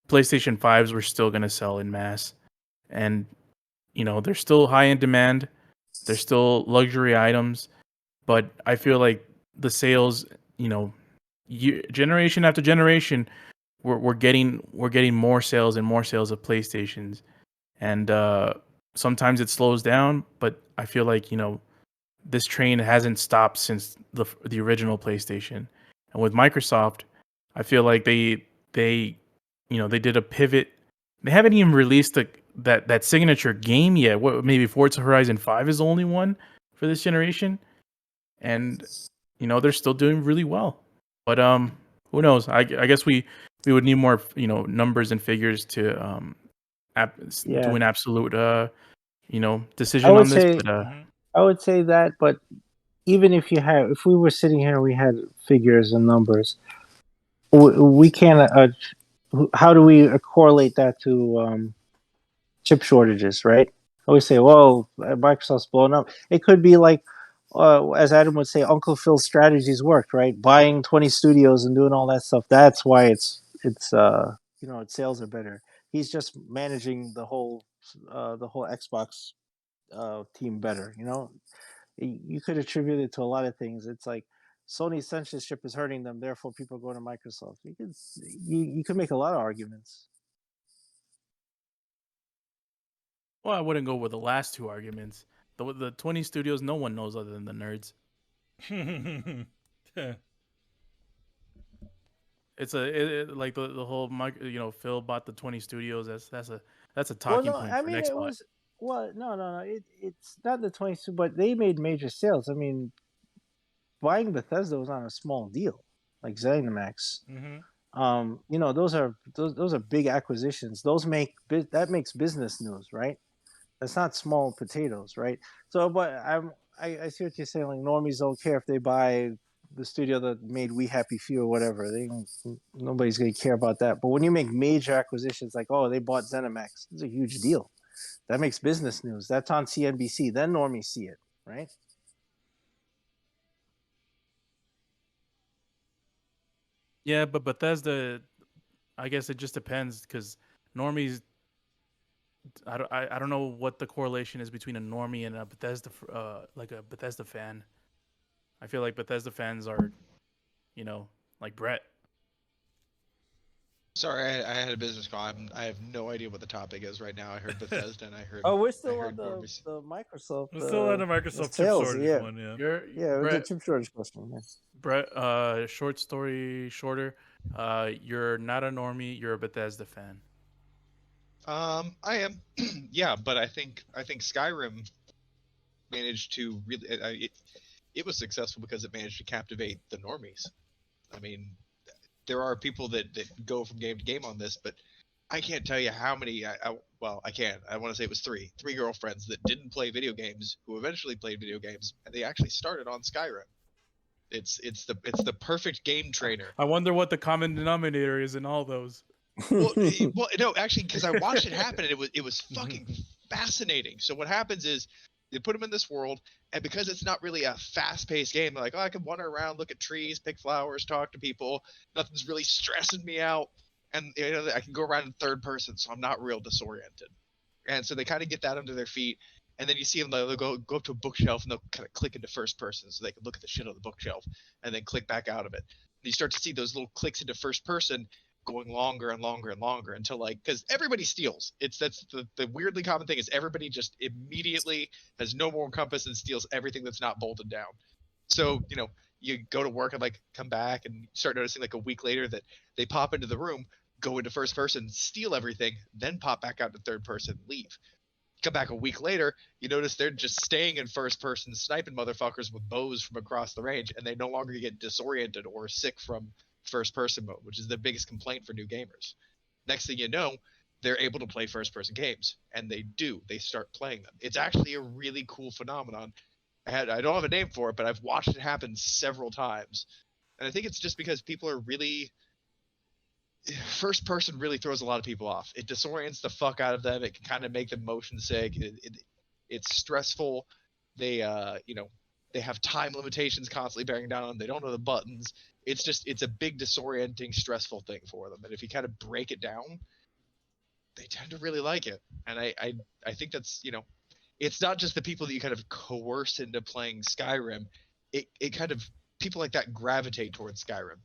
PlayStation 5s were still going to sell in mass, and they're still high in demand. They're still luxury items, but I feel like the sales, generation after generation, we're getting more sales and more sales of PlayStations, and sometimes it slows down, but I feel like this train hasn't stopped since the original PlayStation, and with Microsoft, I feel like they did a pivot. They haven't even released that signature game yet. What, maybe Forza Horizon 5 is the only one for this generation, and they're still doing really well. But who knows? I guess we would need more numbers and figures to do an absolute decision on this. But I would say that, but even if we were sitting here and we had figures and numbers, we can't. How do we correlate that to chip shortages? Right? I always say, well, Microsoft's blown up. It could be like, as Adam would say, Uncle Phil's strategies worked, right? Buying 20 studios and doing all that stuff. That's why its sales are better. He's just managing the whole Xbox team better. You could attribute it to a lot of things. It's like Sony's censorship is hurting them, therefore people go to Microsoft. You could make a lot of arguments. Well, I wouldn't go with the last two arguments. The 20 studios, no one knows other than the nerds. It's like the whole Phil bought the 20 studios. That's a talking point for next spot. No. It's not the 22, but they made major sales. I mean, buying Bethesda was not a small deal, like ZeniMax. Mm-hmm. Those are big acquisitions. That makes business news, right? That's not small potatoes, right? So, but I see what you're saying. Like normies don't care if they buy the studio that made We Happy Few or whatever. Nobody's going to care about that. But when you make major acquisitions, like they bought ZeniMax, it's a huge deal. That makes business news. That's on CNBC. Then normies see it, right? Yeah, but Bethesda, I guess it just depends because normies. I don't know what the correlation is between a normie and a Bethesda like a Bethesda fan. I feel like Bethesda fans are, like Brett. Sorry, I had a business call. I have no idea what the topic is right now. I heard Bethesda and I heard. We're still I on heard the Normies. Microsoft. We're still on the Microsoft chip shortage one, yeah. The chip shortage question. Yeah. Brett, short story shorter. You're not a normie. You're a Bethesda fan. I am, yeah, but I think Skyrim managed to really. It was successful because it managed to captivate the normies. I mean, there are people that go from game to game on this, but I can't tell you how many. I can. I want to say it was three girlfriends that didn't play video games who eventually played video games, and they actually started on Skyrim. It's the perfect game trainer. I wonder what the common denominator is in all those. Well, no, actually, because I watched it happen, and it was fucking fascinating. So what happens is they put them in this world, and because it's not really a fast-paced game, they're like, I can wander around, look at trees, pick flowers, talk to people. Nothing's really stressing me out, and I can go around in third person, so I'm not real disoriented. And so they kind of get that under their feet, and then you see them they'll go up to a bookshelf, and they'll kind of click into first person, so they can look at the shit on the bookshelf, and then click back out of it. And you start to see those little clicks into first person going longer and longer and longer until because everybody steals. That's the weirdly common thing is everybody just immediately has no moral compass and steals everything that's not bolted down. So you go to work and come back and start noticing a week later that they pop into the room, go into first person, steal everything, then pop back out to third person, leave. Come back a week later, you notice they're just staying in first person, sniping motherfuckers with bows from across the range, and they no longer get disoriented or sick from first person mode, which is the biggest complaint for new gamers. Next thing you know, they're able to play first person games, and they start playing them. It's actually a really cool phenomenon. I don't have a name for it, but I've watched it happen several times, and I think it's just because people are really first person really throws a lot of people off. It disorients the fuck out of them. It can kind of make them motion sick. It's stressful. They they have time limitations constantly bearing down on them. They don't know the buttons. It's a big disorienting, stressful thing for them. And if you kind of break it down, they tend to really like it. And I think that's, it's not just the people that you kind of coerce into playing Skyrim. It kind of, people like that gravitate towards Skyrim.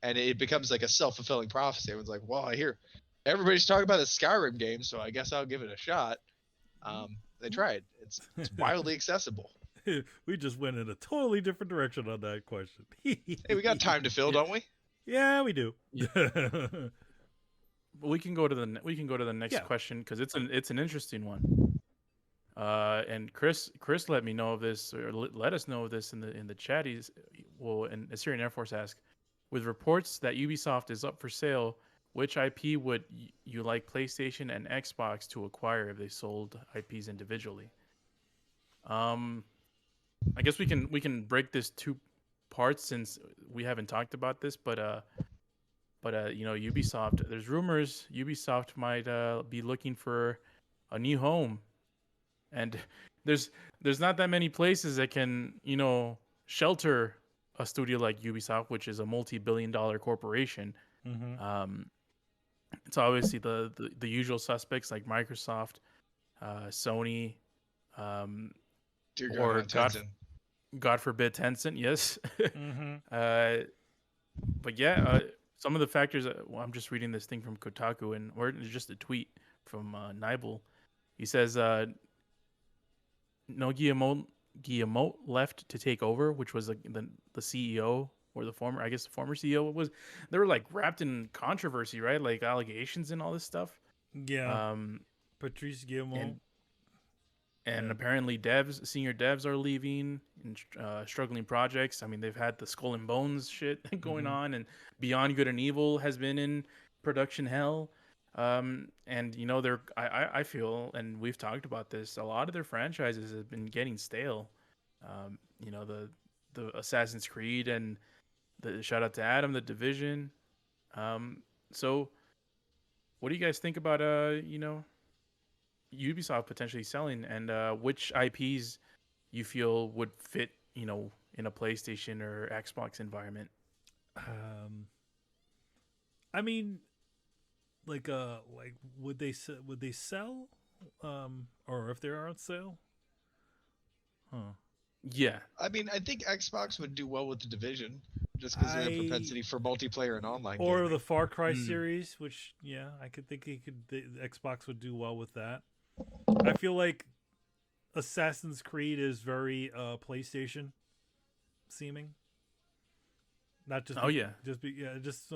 And it becomes like a self-fulfilling prophecy. Everyone's like, well, I hear everybody's talking about the Skyrim game, so I guess I'll give it a shot. They tried. It's wildly accessible. We just went in a totally different direction on that question. Hey, we got time to fill, don't we? Yeah, we do. But we can go to the next question because it's an interesting one. And Chris let me know of this, or let us know of this in the chat. And Assyrian Air Force asked, with reports that Ubisoft is up for sale, which IP would you like PlayStation and Xbox to acquire if they sold IPs individually? I guess we can break this two parts since we haven't talked about this, but Ubisoft. There's rumors Ubisoft might be looking for a new home, and there's not that many places that can shelter a studio like Ubisoft, which is a multi-billion-dollar corporation. Mm-hmm. It's obviously the usual suspects like Microsoft, Sony, Dear or God, God forbid Tencent, yes. Mm-hmm. But yeah, some of the factors. Well, I'm just reading this thing from Kotaku, or just a tweet from Nibel. He says no Guillemot left to take over, which was like the CEO or the former, I guess the former CEO was. They were like wrapped in controversy, right? Like allegations and all this stuff. Yeah. Patrice Guillemot. And apparently senior devs are leaving in struggling projects. I mean, they've had the Skull and Bones shit going on, and Beyond Good and Evil has been in production hell. And I feel, and we've talked about this, a lot of their franchises have been getting stale. The Assassin's Creed and the shout out to Adam, the Division. So what do you guys think about Ubisoft potentially selling, and which IPs you feel would fit, in a PlayStation or Xbox environment? I mean, like would they sell, or if they are on sale? Huh. Yeah. I mean, I think Xbox would do well with the Division, just because of their propensity for multiplayer and online or gaming. the Far Cry series, which I could think the Xbox would do well with that. I feel like Assassin's Creed is very PlayStation seeming. Not just just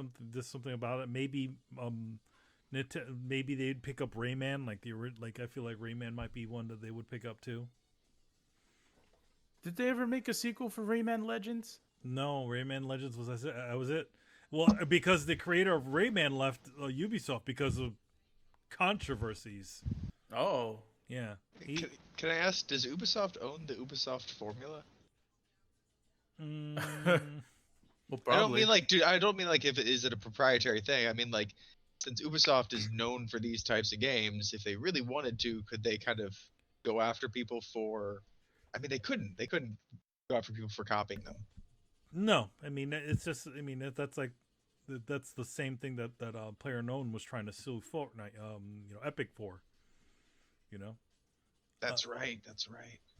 something about it. Maybe maybe they'd pick up Rayman, like I feel like Rayman might be one that they would pick up too. Did they ever make a sequel for Rayman Legends? No, Rayman Legends was it. Well, because the creator of Rayman left Ubisoft because of controversies. Oh, yeah. Can I ask, does Ubisoft own the Ubisoft formula? Well, probably. I don't mean like is it a proprietary thing? I mean, like, since Ubisoft is known for these types of games, if they really wanted to, could they kind of go after people for? I mean, they couldn't go after people for copying them. No, I mean, it's just, that's the same thing that PlayerUnknown was trying to sue Fortnite, Epic for. That's right.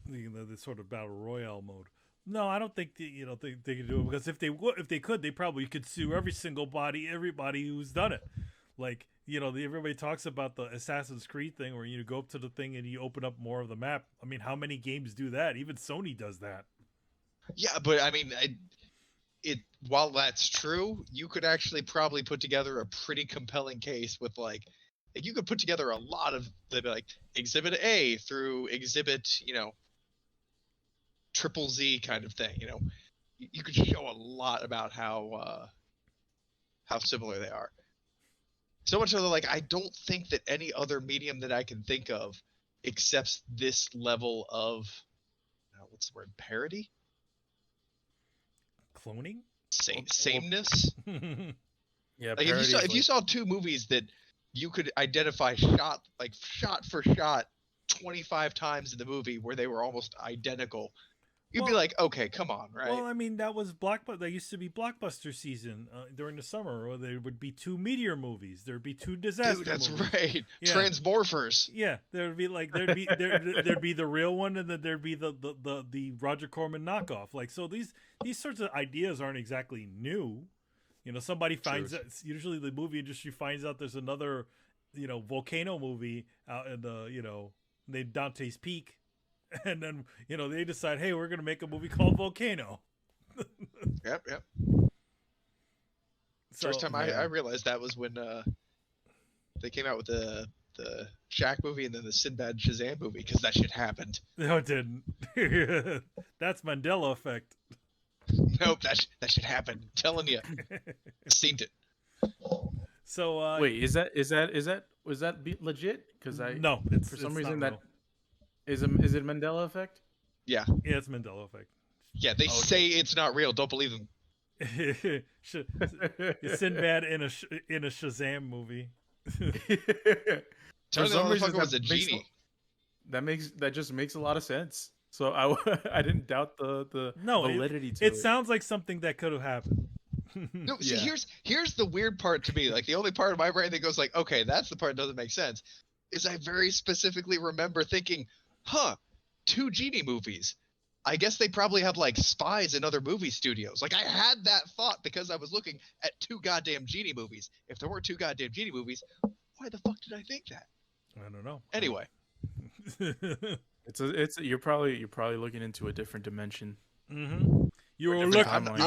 The sort of battle royale mode. No, I don't think they could do it, because if they could, they probably could sue everybody who's done it. Like, everybody talks about the Assassin's Creed thing where you go up to the thing and you open up more of the map. I mean, how many games do that? Even Sony does that. Yeah, but I mean, while that's true, you could actually probably put together a pretty compelling case with like you could put together a lot of Exhibit A through Exhibit, Triple Z kind of thing. You could show a lot about how similar they are. So much so that I don't think that any other medium that I can think of accepts this level of what's the word, parody? Cloning? Sameness? Yeah. If you saw two movies that you could identify shot for shot 25 times in the movie where they were almost identical, you'd be like, okay, come on, right? Well, I mean, that was That used to be Blockbuster season during the summer, where there would be two meteor movies. There'd be two disaster movies. movies. Right. Yeah. Transmorphers. Yeah, there'd be there'd be the real one, and then there'd be the Roger Corman knockoff. Like, so these sorts of ideas aren't exactly new. Somebody finds out, usually the movie industry finds out there's another, volcano movie out in the, named Dante's Peak. And then, they decide, hey, we're going to make a movie called Volcano. Yep. So, first time I realized that was when they came out with the Shaq movie and then the Sinbad Shazam movie, because that shit happened. No, it didn't. That's Mandela effect. Nope, that shit happened. I'm telling you. Seen it. So wait, was that legit? Because no, for some reason that real. Is it Mandela effect? Yeah, it's Mandela effect. Yeah, they say it's not real. Don't believe them. Sinbad in a Shazam movie. For some reason, was a genie. That just makes a lot of sense. So I didn't doubt the validity to it. It sounds like something that could have happened. No, see, here's the weird part to me. Like, the only part of my brain that goes like, okay, that's the part that doesn't make sense, is I very specifically remember thinking, two genie movies. I guess they probably have like spies in other movie studios. Like I had that thought because I was looking at 2 goddamn Genie movies. If there weren't 2 goddamn Genie movies, why the fuck did I think that? I don't know. Anyway, You're probably looking into a different dimension. Mm-hmm. You're I'm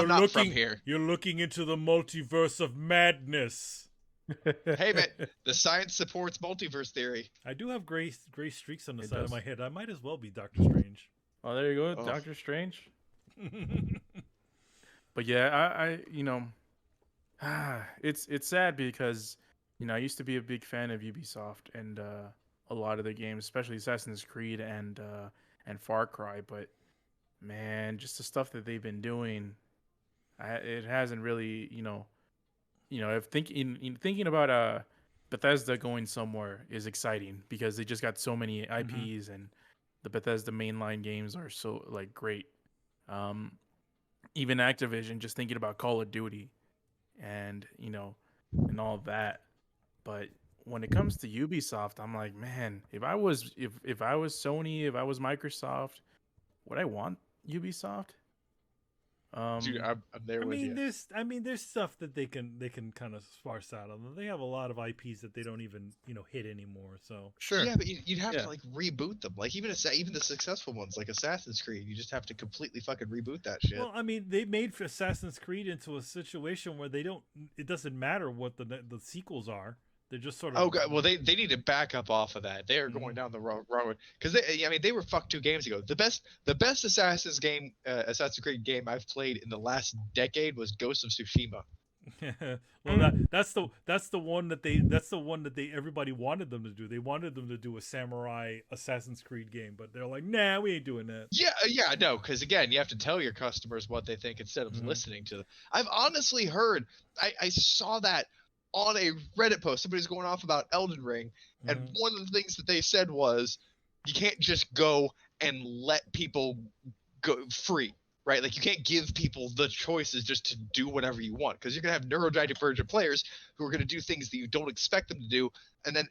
not from here. You're looking into the multiverse of madness. Hey man, the science supports multiverse theory. I do have gray streaks on the It side does. of my head. I might as well be Doctor Strange. Oh, there you go, Oh. Doctor Strange. But yeah, I it's sad because I used to be a big fan of Ubisoft and a lot of their games, especially Assassin's Creed and Far Cry. But man, just the stuff that they've been doing, it hasn't really if thinking about Bethesda going somewhere is exciting because they just got so many IPs and the Bethesda mainline games are so like great. Even Activision, just thinking about Call of Duty and and all of that. But when it comes to Ubisoft, I'm like, man, if I was Sony, if I was Microsoft, would I want Ubisoft? Dude, I'm there with you. There's stuff that they can kind of sparse out on them. They have a lot of IPs that they don't even hit anymore. So Sure. Yeah, but you'd have to like reboot them. Like even the successful ones, like Assassin's Creed, you just have to completely fucking reboot that shit. well, they made Assassin's Creed into a situation where it doesn't matter what the sequels are. They're just sort of. Oh god, well they need to back up off of that. They are going down the wrong road because they were fucked 2 games ago. The best Assassin's Creed game I've played in the last decade was Ghost of Tsushima. Well, that's the one that everybody wanted them to do. They wanted them to do a samurai Assassin's Creed game, but they're like, nah, we ain't doing that. Yeah, no, because again, you have to tell your customers what they think instead of listening to them. I've honestly heard, I saw that on a Reddit post. Somebody's going off about Elden Ring, and one of the things that they said was, you can't just go and let people go free. Right, like you can't give people the choices just to do whatever you want because you're gonna have neurodivergent players who are gonna do things that you don't expect them to do, and then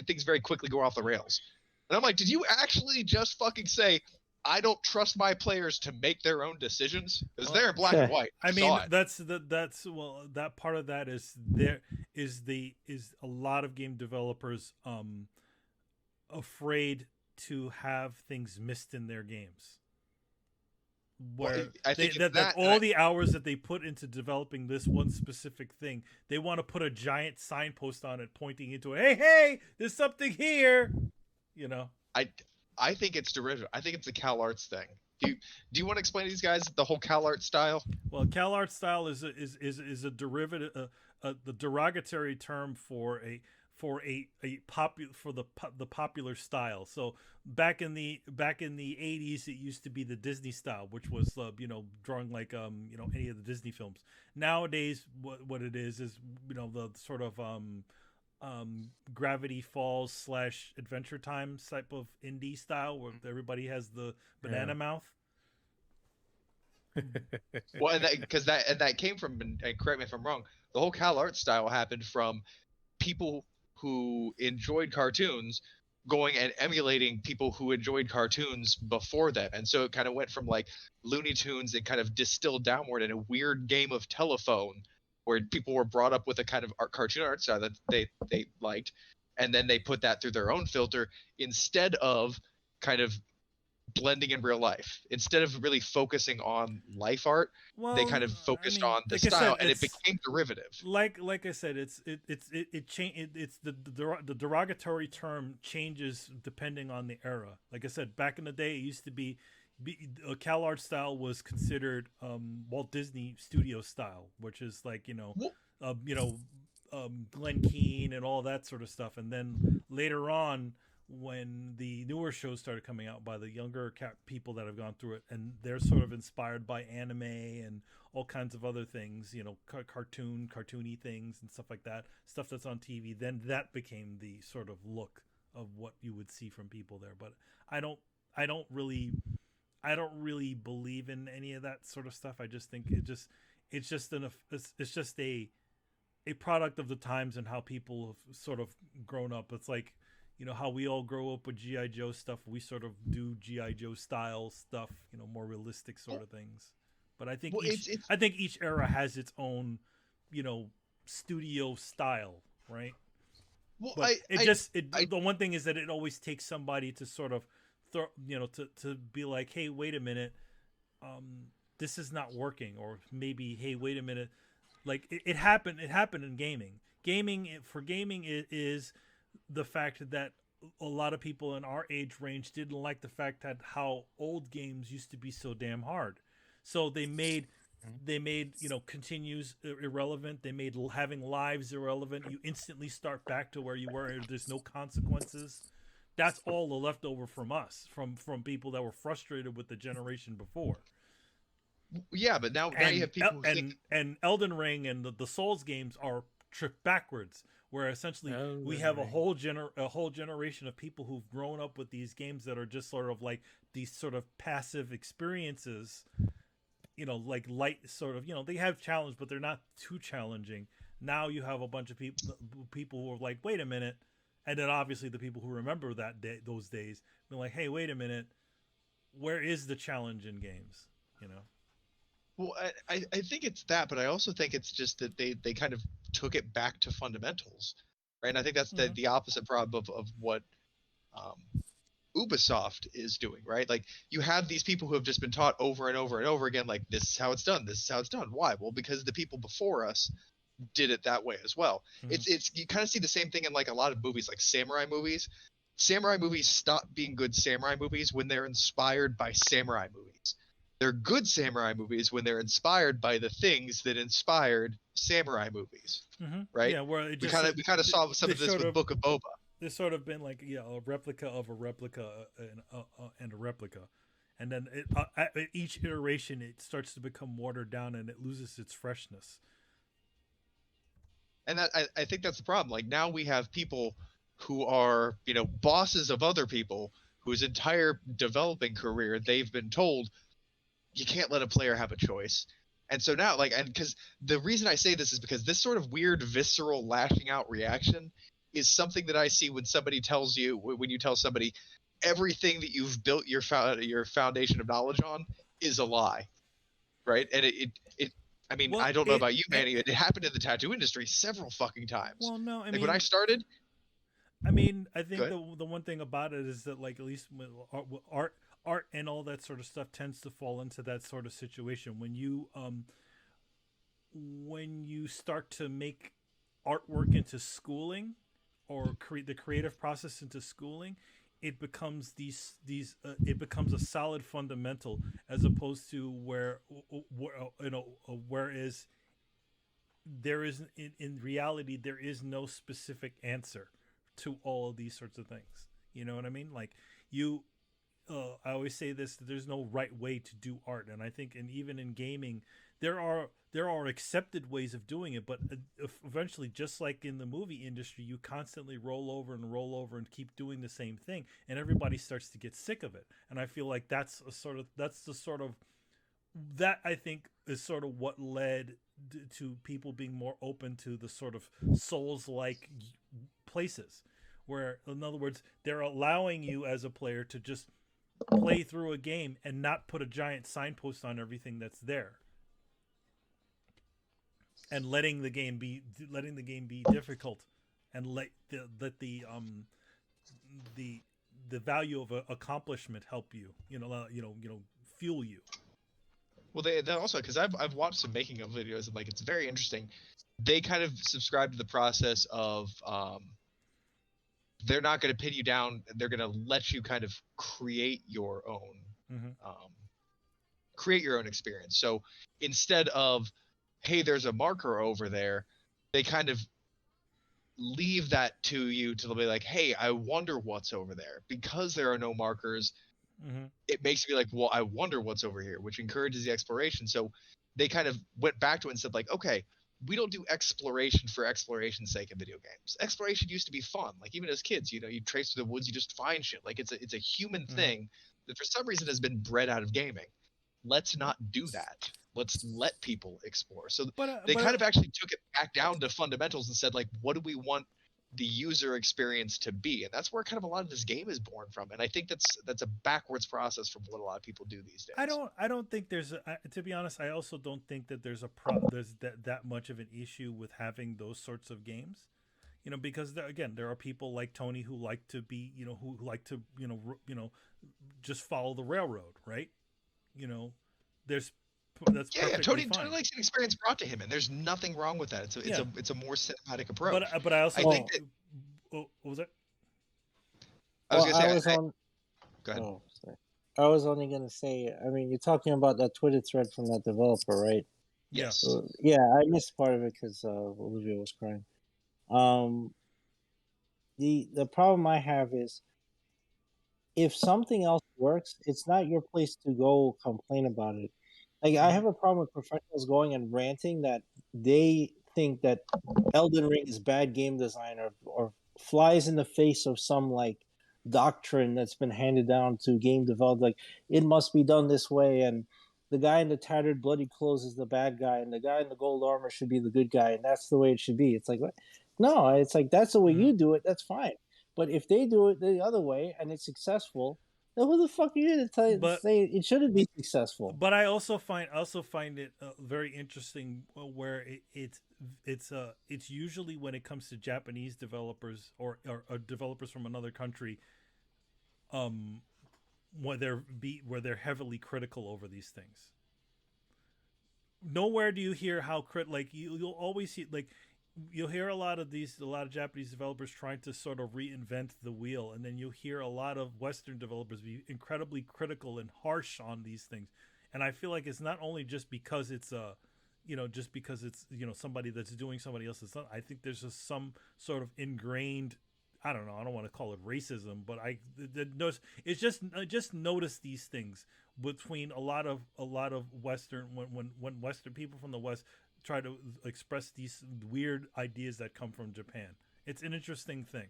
things very quickly go off the rails. And I'm like, did you actually just fucking say, I don't trust my players to make their own decisions? Because they're in black and white. That part of that is a lot of game developers afraid to have things missed in their games. Where I think all the hours that they put into developing this one specific thing, they want to put a giant signpost on it pointing into it. Hey, there's something here. I think it's derivative. I think it's a CalArts thing. Do you want to explain to these guys the whole CalArts style? Well, CalArts style is a derivative, the derogatory term for the popular style. So back in the 80s, it used to be the Disney style, which was drawing like any of the Disney films. Nowadays, what it is the sort of Gravity Falls / Adventure Time type of indie style where everybody has the banana mouth. Well, and that came from, and correct me if I'm wrong, the whole CalArts style happened from people who enjoyed cartoons going and emulating people who enjoyed cartoons before that. And so it kind of went from like Looney Tunes and kind of distilled downward in a weird game of telephone where people were brought up with a kind of cartoon art style that they liked. And then they put that through their own filter instead of kind of blending in real life. Instead of really focusing on life art, they kind of focused on the style, and it became derivative. Like I said, the derogatory term changes depending on the era. Like I said, back in the day, it used to be CalArts style was considered Walt Disney Studio style, which is like Glen Keane and all that sort of stuff. And then later on, when the newer shows started coming out by the younger people that have gone through it, and they're sort of inspired by anime and all kinds of other things, cartoony things and stuff like that, stuff that's on TV, then that became the sort of look of what you would see from people there. But I don't really believe in any of that sort of stuff. I just think it's just a product of the times and how people have sort of grown up. It's like, how we all grow up with GI Joe stuff. We sort of do GI Joe style stuff, more realistic sort of things. But I think each era has its own, studio style, right? Well, but the one thing is that it always takes somebody to sort of to be like, hey, wait a minute, this is not working, or maybe, hey, wait a minute, like it happened in gaming. Gaming is the fact that a lot of people in our age range didn't like the fact that how old games used to be so damn hard, so they made continues irrelevant. They made having lives irrelevant. You instantly start back to where you were. There's no consequences. That's all the leftover from us, from people that were frustrated with the generation before. Yeah, but now you have people and Elden Ring and the Souls games are tripped backwards, where essentially we have a whole generation of people who've grown up with these games that are just sort of like these sort of passive experiences. Like light sort of, they have challenge, but they're not too challenging. Now you have a bunch of people who are like, wait a minute. And then obviously the people who remember those days, they're like, hey, wait a minute. Where is the challenge in games? Well, I think it's that, but I also think it's just that they kind of took it back to fundamentals, right? And I think that's the opposite problem of what Ubisoft is doing, right? Like, you have these people who have just been taught over and over and over again, like, this is how it's done. This is how it's done. Why? Well, because the people before us did it that way as well. It's you kind of see the same thing in like a lot of movies, like samurai movies. Samurai movies stop being good samurai movies when they're inspired by samurai movies. They're good samurai movies when they're inspired by the things that inspired samurai movies, right? Yeah, where we kind of saw some of this with Book of Boba. There's sort of been like a replica of a replica and a replica, and then at each iteration it starts to become watered down and it loses its freshness. And I think that's the problem. Like, now we have people who are bosses of other people whose entire developing career they've been told you can't let a player have a choice. And so now, because the reason I say this is because this sort of weird visceral lashing out reaction is something that I see when you tell somebody everything that you've built your foundation of knowledge on is a lie, right? And I don't know about you, Manny. It happened in the tattoo industry several fucking times. Well, no, when I started. I think the one thing about it is that, like, at least with art and all that sort of stuff tends to fall into that sort of situation when you start to make artwork into schooling, or create the creative process into schooling. It becomes it becomes a solid fundamental, as opposed to whereas there is in reality there is no specific answer to all of these sorts of things. You know what I mean? Like, I always say this: there's no right way to do art, and I think, and even in gaming, there are accepted ways of doing it, but eventually, just like in the movie industry, you constantly roll over and keep doing the same thing, and everybody starts to get sick of it. And I feel like that I think is sort of what led to people being more open to the sort of Souls-like places, where, in other words, they're allowing you as a player to just play through a game and not put a giant signpost on everything that's there, and letting the game be difficult, and let the value of accomplishment help you, fuel you. Well, they also, because I've watched some making of videos, and it's very interesting. They kind of subscribe to the process of they're not going to pin you down. They're going to let you kind of create your own experience. So instead of, hey, there's a marker over there, they kind of leave that to you to be like, hey, I wonder what's over there. Because there are no markers, it makes me like, well, I wonder what's over here, which encourages the exploration. So they kind of went back to it and said, like, okay, we don't do exploration for exploration's sake in video games. Exploration used to be fun. Like, even as kids, you trace through the woods, you just find shit. Like, it's a human thing that for some reason has been bred out of gaming. Let's not do that. Let's let people explore. So they kind of actually took it back down to fundamentals and said, like, what do we want the user experience to be, and that's where kind of a lot of this game is born from. And I think that's a backwards process from what a lot of people do these days. I don't think there's to be honest, I also don't think that there's there's that much of an issue with having those sorts of games. Because again, there are people like Tony who like to be, who like to, just follow the railroad, right? There's that's yeah, perfectly Tony fine. likes an experience brought to him, and there's nothing wrong with that. It's a more cinematic approach. But I also think that, what was it? I was gonna say, go ahead. Oh, sorry. I was only going to say, I mean, you're talking about that Twitter thread from that developer, right? Yes. Yeah, I missed part of it because Olivia was crying. The problem I have is, if something else works, it's not your place to go complain about it. Like, I have a problem with professionals going and ranting that they think that Elden Ring is bad game design or flies in the face of some like doctrine that's been handed down to game development. Like, it must be done this way, and the guy in the tattered bloody clothes is the bad guy, and the guy in the gold armor should be the good guy, and that's the way it should be. It's like, what? No, it's like, that's the way you do it, that's fine. But if they do it the other way and it's successful, then who the fuck are you to say it shouldn't be successful? But I also find it very interesting where it's usually when it comes to Japanese developers or developers from another country, where they're heavily critical over these things. Nowhere do you hear how you'll always see, like, you'll hear a lot of Japanese developers trying to sort of reinvent the wheel, and then you'll hear a lot of Western developers be incredibly critical and harsh on these things. And I feel like it's not only just because it's somebody that's doing somebody else's stuff. I think there's just some sort of ingrained, I don't know, I don't want to call it racism, but I just notice these things between a lot of Western, when Western people from the West try to express these weird ideas that come from Japan. It's an interesting thing.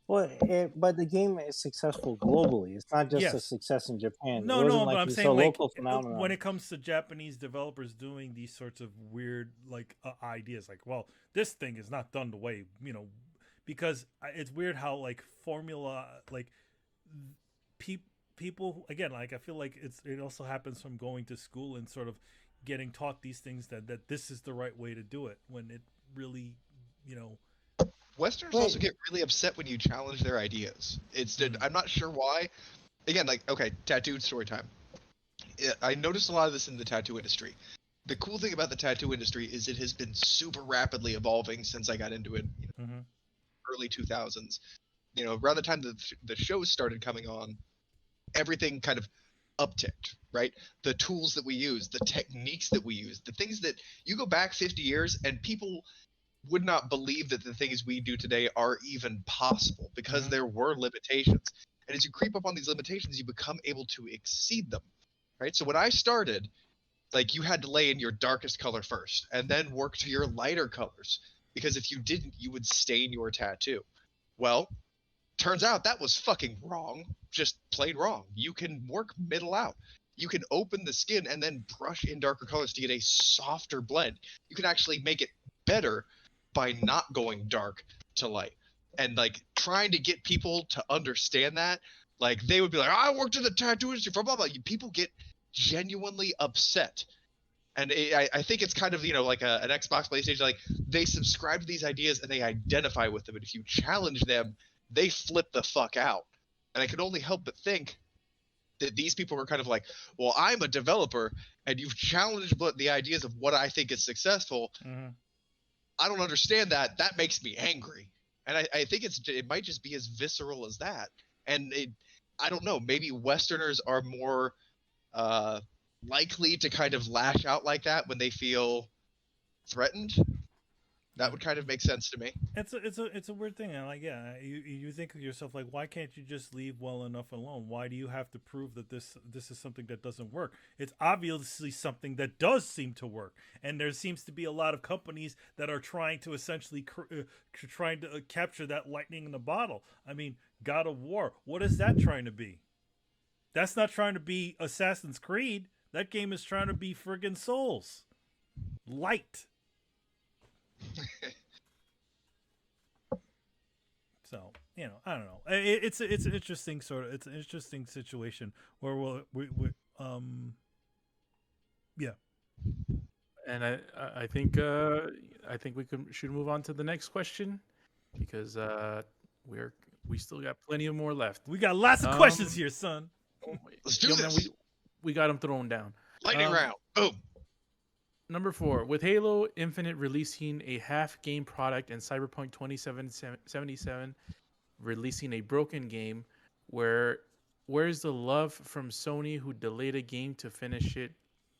Well, but the game is successful globally. It's not just a success in Japan. No, but I'm saying, like, local phenomenon. When it comes to Japanese developers doing these sorts of weird, like, ideas, like, well, this thing is not done the way, because it's weird how, like, formula, like, people, again, like, I feel like it also happens from going to school and sort of getting taught these things that this is the right way to do it, when it really, Westerns also get really upset when you challenge their ideas. I'm not sure why. Again, like, okay, tattoo story time. I noticed a lot of this in the tattoo industry. The cool thing about the tattoo industry is it has been super rapidly evolving since I got into it, early 2000s. Around the time the shows started coming on, everything kind of upticked, right? The tools that we use, the techniques that we use, the things that you go back 50 years and people would not believe that the things we do today are even possible, because there were limitations. And as you creep up on these limitations, you become able to exceed them, right? So when I started, like, you had to lay in your darkest color first and then work to your lighter colors, because if you didn't, you would stain your tattoo. Well, turns out that was fucking wrong, just plain wrong. You can work middle out. You can open the skin and then brush in darker colors to get a softer blend. You can actually make it better by not going dark to light. And, like, trying to get people to understand that, like, they would be like, I worked in the tattoo industry for blah, blah. People get genuinely upset. And I think it's kind of, like an Xbox, PlayStation, like, they subscribe to these ideas and they identify with them. And if you challenge them, they flip the fuck out. And I can only help but think that these people are kind of like, well, I'm a developer and you've challenged the ideas of what I think is successful. I don't understand that. That makes me angry. And I think it might just be as visceral as that. And I don't know, maybe Westerners are more likely to kind of lash out like that when they feel threatened. That would kind of make sense to me. It's a weird thing. And, like, yeah, you think of yourself, like, why can't you just leave well enough alone? Why do you have to prove that this is something that doesn't work? It's obviously something that does seem to work, and there seems to be a lot of companies that are trying to essentially capture that lightning in the bottle. I mean, God of War, what is that trying to be? That's not trying to be Assassin's Creed. That game is trying to be friggin' Souls. Light. So I don't know. It's an interesting it's an interesting situation where yeah. And I think should move on to the next question because we still got plenty of more left. We got lots of questions here, son. Let's do this. Man, we got them thrown down. Lightning round. Boom. Number 4, with Halo Infinite releasing a half-game product and Cyberpunk 2077 releasing a broken game, where's the love from Sony who delayed a game to finish it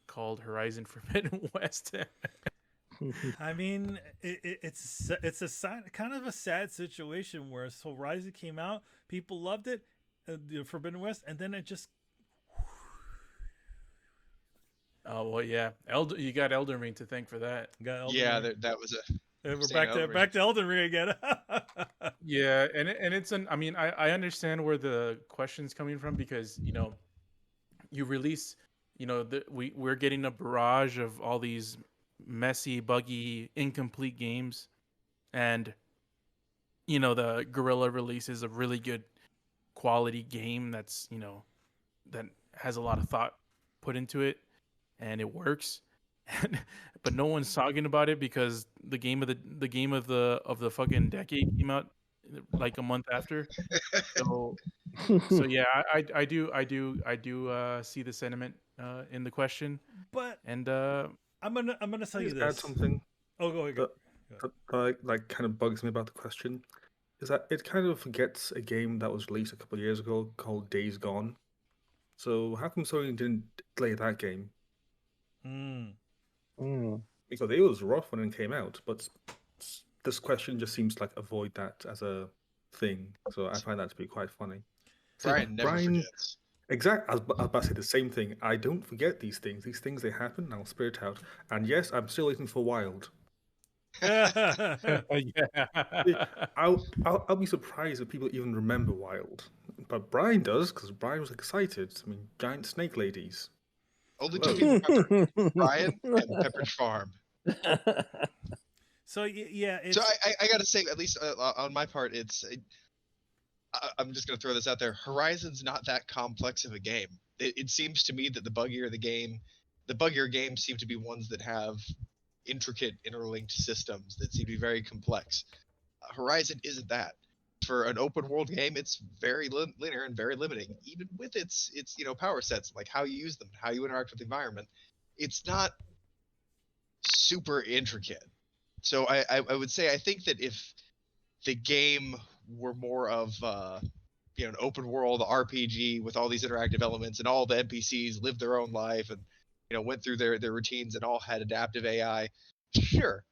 called Horizon Forbidden West? I mean, it's a kind of a sad situation where Horizon came out, people loved it, the Forbidden West, and then it just. Oh well, yeah. You got Elden Ring to thank for that. That was a. And we're back to Elden Ring again. Yeah, and it's I mean, I understand where the question's coming from because you release, we're getting a barrage of all these messy, buggy, incomplete games, and the Guerrilla releases a really good quality game that's that has a lot of thought put into it. And it works, but no one's talking about it because the game of the fucking decade came out like a month after. So yeah, I do see the sentiment in the question. But and I'm gonna tell you this. Add something. Oh, go ahead. That kind of bugs me about the question is that it kind of forgets a game that was released a couple of years ago called Days Gone. So how come Sony didn't play that game? Because it was rough when it came out, but this question just seems to avoid that as a thing. So I find that to be quite funny. Brian never forgets. Exactly. I was about to say the same thing. I don't forget these things. These things, they happen. I'll spit it out. And yes, I'm still waiting for Wild. Yeah. I'll be surprised if people even remember Wild. But Brian does, because Brian was excited. I mean, giant snake ladies. Only two people remember, Brian and Pepperidge Farm. So yeah, so I got to say, at least on my part, I'm just going to throw this out there. Horizon's not that complex of a game. It seems to me that the buggier games seem to be ones that have intricate interlinked systems that seem to be very complex. Horizon isn't that. For an open world game, it's very linear and very limiting, even with its power sets, like how you use them, how you interact with the environment. It's not super intricate. So I would say I think that if the game were more of an open world RPG with all these interactive elements and all the NPCs lived their own life and went through their routines and all had adaptive AI, sure.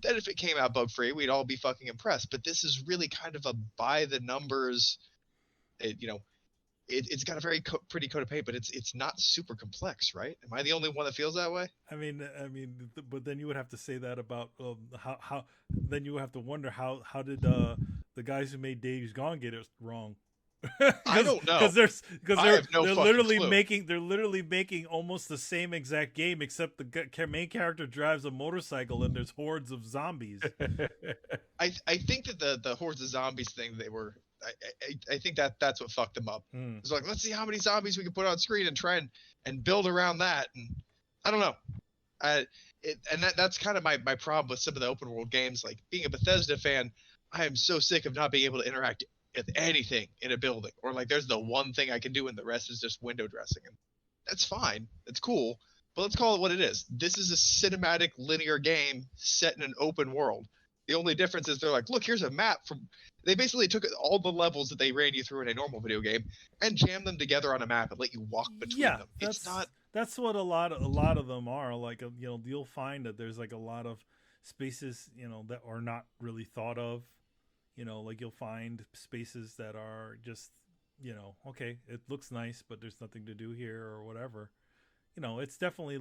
Then if it came out bug free, we'd all be fucking impressed. But this is really kind of a by the numbers. It's got a very pretty coat of paint, but it's not super complex, right? Am I the only one that feels that way? I mean, but then you would have to say that about how. Then you would have to wonder how did the guys who made Days Gone get it wrong? I don't know, because they're literally clue. making almost the same exact game, except the main character drives a motorcycle and there's hordes of zombies. I think that the hordes of zombies thing, they were I think that's what fucked them up. It's like, let's see how many zombies we can put on screen and try and build around that, and I don't know. That's kind of my problem with some of the open world games. Like, being a Bethesda fan, I am so sick of not being able to interact with anything in a building, or like there's the one thing I can do and the rest is just window dressing, and that's fine, it's cool, but let's call it what it is. This is a cinematic linear game set in an open world. The only difference is they're like, look, here's a map they basically took all the levels that they ran you through in a normal video game and jammed them together on a map and let you walk between them. That's what a lot of them are. Like, you'll find that there's like a lot of spaces, that are not really thought of. Like, you'll find spaces that are just, okay, it looks nice, but there's nothing to do here or whatever. It's definitely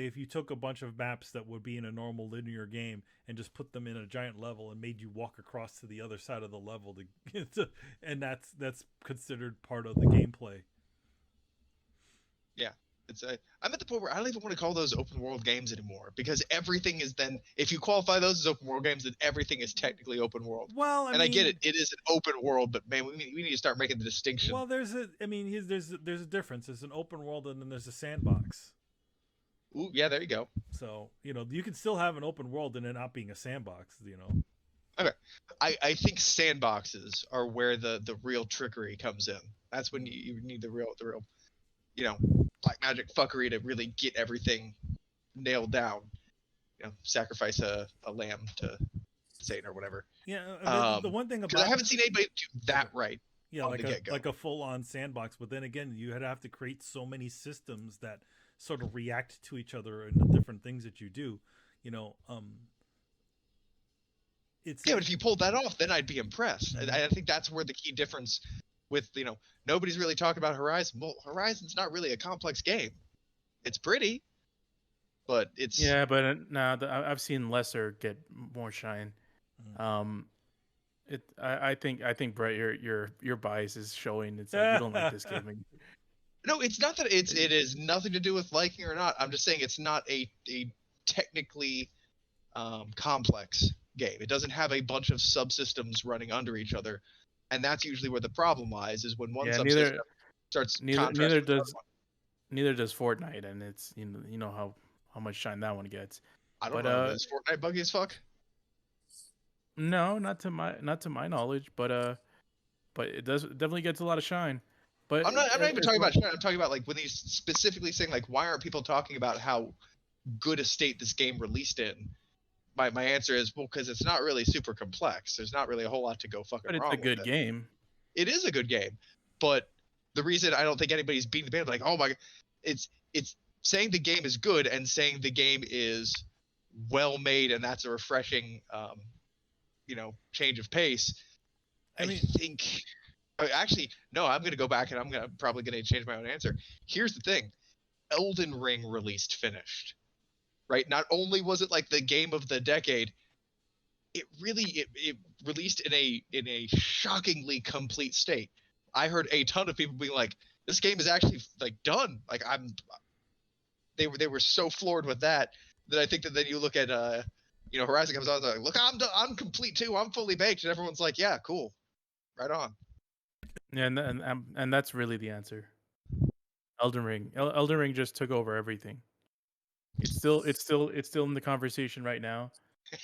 if you took a bunch of maps that would be in a normal linear game and just put them in a giant level and made you walk across to the other side of the level and that's considered part of the gameplay. Yeah. I'm at the point where I don't even want to call those open world games anymore, because everything is then, if you qualify those as open world games, then everything is technically open world. Well, I And mean, I get it, it is an open world, but man, we need to start making the distinction. well, there's a difference. There's an open world and then there's a sandbox. Ooh, yeah, there you go. So, you can still have an open world and it not being a sandbox, Okay, I think sandboxes are where the real trickery comes in. That's when you need the real black magic fuckery to really get everything nailed down. Sacrifice a lamb to Satan or whatever. Yeah, the one thing because about I haven't seen anybody do that right. Yeah, on the get-go. like a full-on sandbox, but then again, you have to create so many systems that sort of react to each other and the different things that you do. It's but if you pulled that off, then I'd be impressed. I think that's where the key difference with nobody's really talking about Horizon. Well, Horizon's not really a complex game. It's pretty, but it's I've seen lesser get more shine. I think Brett, your bias is showing. It's like you don't like this game. No, it's not that it is nothing to do with liking or not. I'm just saying it's not a technically complex game. It doesn't have a bunch of subsystems running under each other, and that's usually where the problem lies. Is when one subsystem starts. Neither does Fortnite, and it's you know how much shine that one gets. I don't know. Is Fortnite buggy as fuck? No, not to my knowledge, but it definitely gets a lot of shine. But I'm not even talking about shine. I'm talking about like when he's specifically saying like, why aren't people talking about how good a state this game released in? My answer is, well, because it's not really super complex. There's not really a whole lot to go fucking wrong with it. But it's a good game. It is a good game, but the reason I don't think anybody's beating the band like, oh my, it's saying the game is good and saying the game is well made, and that's a refreshing, change of pace. I think. Actually, no. I'm going to go back and I'm probably going to change my own answer. Here's the thing: Elden Ring released finished. Right? Not only was it like the game of the decade, it released in a shockingly complete state. I heard a ton of people being like, "This game is actually like done." Like they were so floored with that I think that then you look at Horizon comes out, like, look, I'm complete too. I'm fully baked, and everyone's like, "Yeah, cool, right on." Yeah, and that's really the answer. Elden Ring just took over everything. It's still in the conversation right now.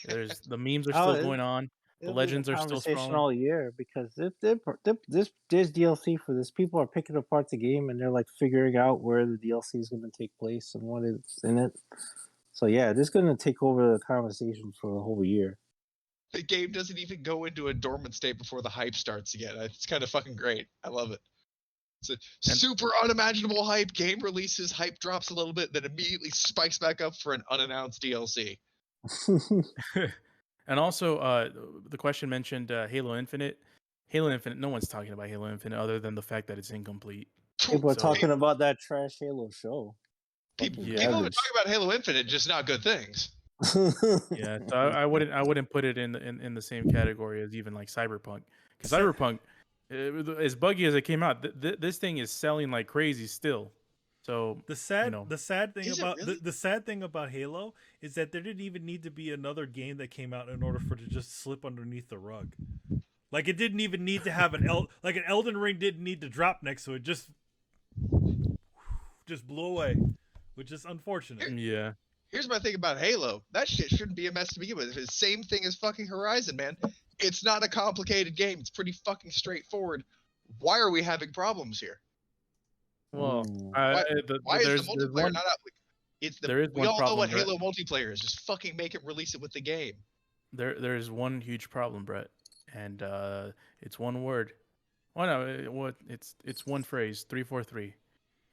The memes are still going on. The legends are still strong all year because there's DLC for this. People are picking apart the game and they're like figuring out where the DLC is going to take place and what is in it. So yeah, this is going to take over the conversation for the whole year. The game doesn't even go into a dormant state before the hype starts again. It's kind of fucking great. I love it. It's a super unimaginable hype. Game releases, hype drops a little bit, then immediately spikes back up for an unannounced DLC. And also, the question mentioned Halo Infinite. Halo Infinite, no one's talking about Halo Infinite other than the fact that it's incomplete. People are talking about that trash Halo show. People have been talking about Halo Infinite, just not good things. Yeah, so I wouldn't put it in the same category as even like Cyberpunk, because Cyberpunk, as buggy as it came out, this thing is selling like crazy still. So the sad thing about Halo is that there didn't even need to be another game that came out in order for it to just slip underneath the rug. Like it didn't even need to have an Elden Ring didn't need to drop next to it. Just blew away, which is unfortunate. Yeah. Here's my thing about Halo. That shit shouldn't be a mess to begin with. It's the same thing as fucking Horizon, man. It's not a complicated game. It's pretty fucking straightforward. Why are we having problems here? Well, why is the multiplayer not out? We all know what Halo multiplayer is. Just fucking make it, release it with the game. There is one huge problem, Brett, and it's one word. Oh no, it's one phrase. 343.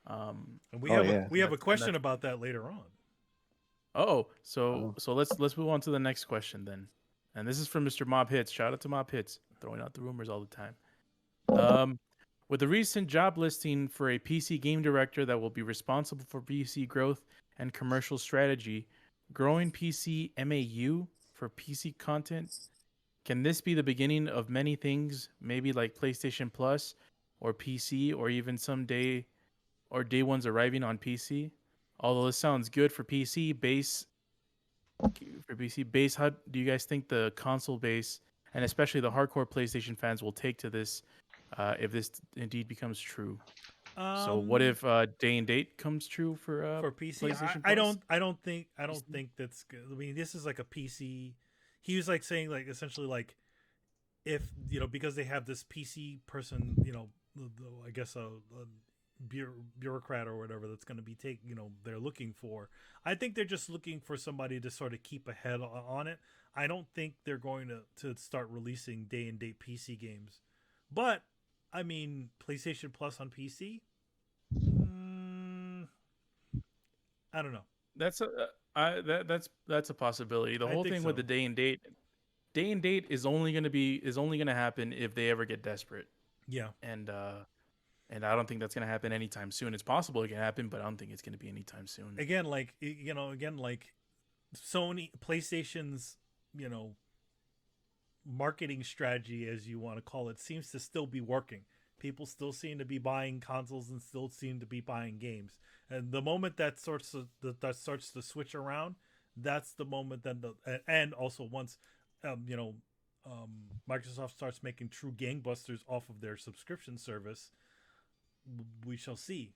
And we have a question about that later on. So let's move on to the next question then, and this is from Mr. Mob Hits. Shout out to Mob Hits, throwing out the rumors all the time. With the recent job listing for a PC game director that will be responsible for PC growth and commercial strategy, growing PC MAU for PC content, can this be the beginning of many things, maybe like PlayStation Plus or PC, or even someday or day ones arriving on PC? Although this sounds good for PC base, how do you guys think the console base and especially the hardcore PlayStation fans will take to this if this indeed becomes true? So what if day and date comes true for PC? PlayStation I Plus? don't think that's good. I mean, this is like a PC. He was like saying like essentially like if because they have this PC person, I guess a bureaucrat or whatever that's going to be they're looking for. I think they're just looking for somebody to sort of keep ahead on it. I don't think they're going to start releasing day and date PC games, but I mean PlayStation Plus on PC. I don't know. That's a possibility. The whole thing with the day and date is only going to happen if they ever get desperate. Yeah. And I don't think that's going to happen anytime soon. It's possible it can happen, but I don't think it's going to be anytime soon. Again, like Sony, PlayStation's, marketing strategy, as you want to call it, seems to still be working. People still seem to be buying consoles and still seem to be buying games. And the moment that starts to switch around, that's the moment and also once, Microsoft starts making true gangbusters off of their subscription service, we shall see.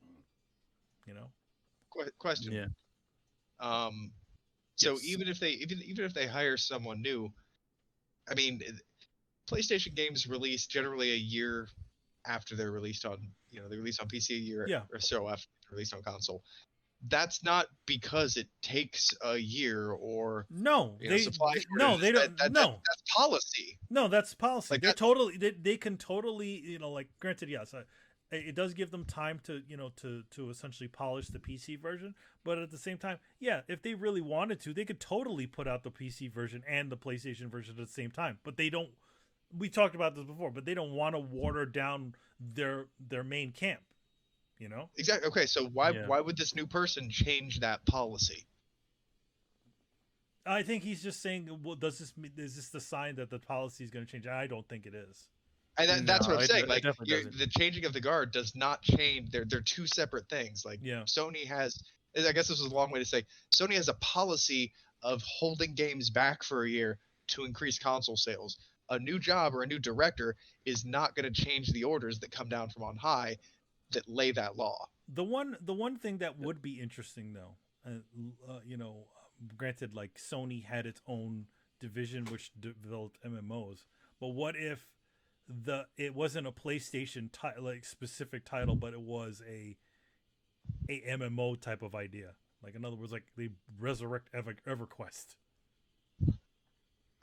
Question. Yeah. So Yes. even if they hire someone new, I mean, PlayStation games release generally a year after they're released on, they release on PC a year or so after they're released on console. That's not because it takes a year or supply shortages. They don't. That's policy. No, that's policy. Like they can totally, granted, yes, it does give them time to, to essentially polish the PC version, but at the same time, yeah, if they really wanted to, they could totally put out the PC version and the PlayStation version at the same time, but they don't. We talked about this before, but they don't want to water down their main camp, Exactly. Okay, so why would this new person change that policy? I think he's just saying, well, is this the sign that the policy is going to change? I don't think it is. And that's what I'm saying. Like the changing of the guard does not change. They're two separate things. Like Sony has, I guess this was a long way to say, Sony has a policy of holding games back for a year to increase console sales. A new job or a new director is not going to change the orders that come down from on high that lay that law. The one thing that would be interesting though, granted, like Sony had its own division which developed MMOs, but what if it wasn't a PlayStation specific title, but it was a MMO type of idea? Like in other words, like they resurrect EverQuest.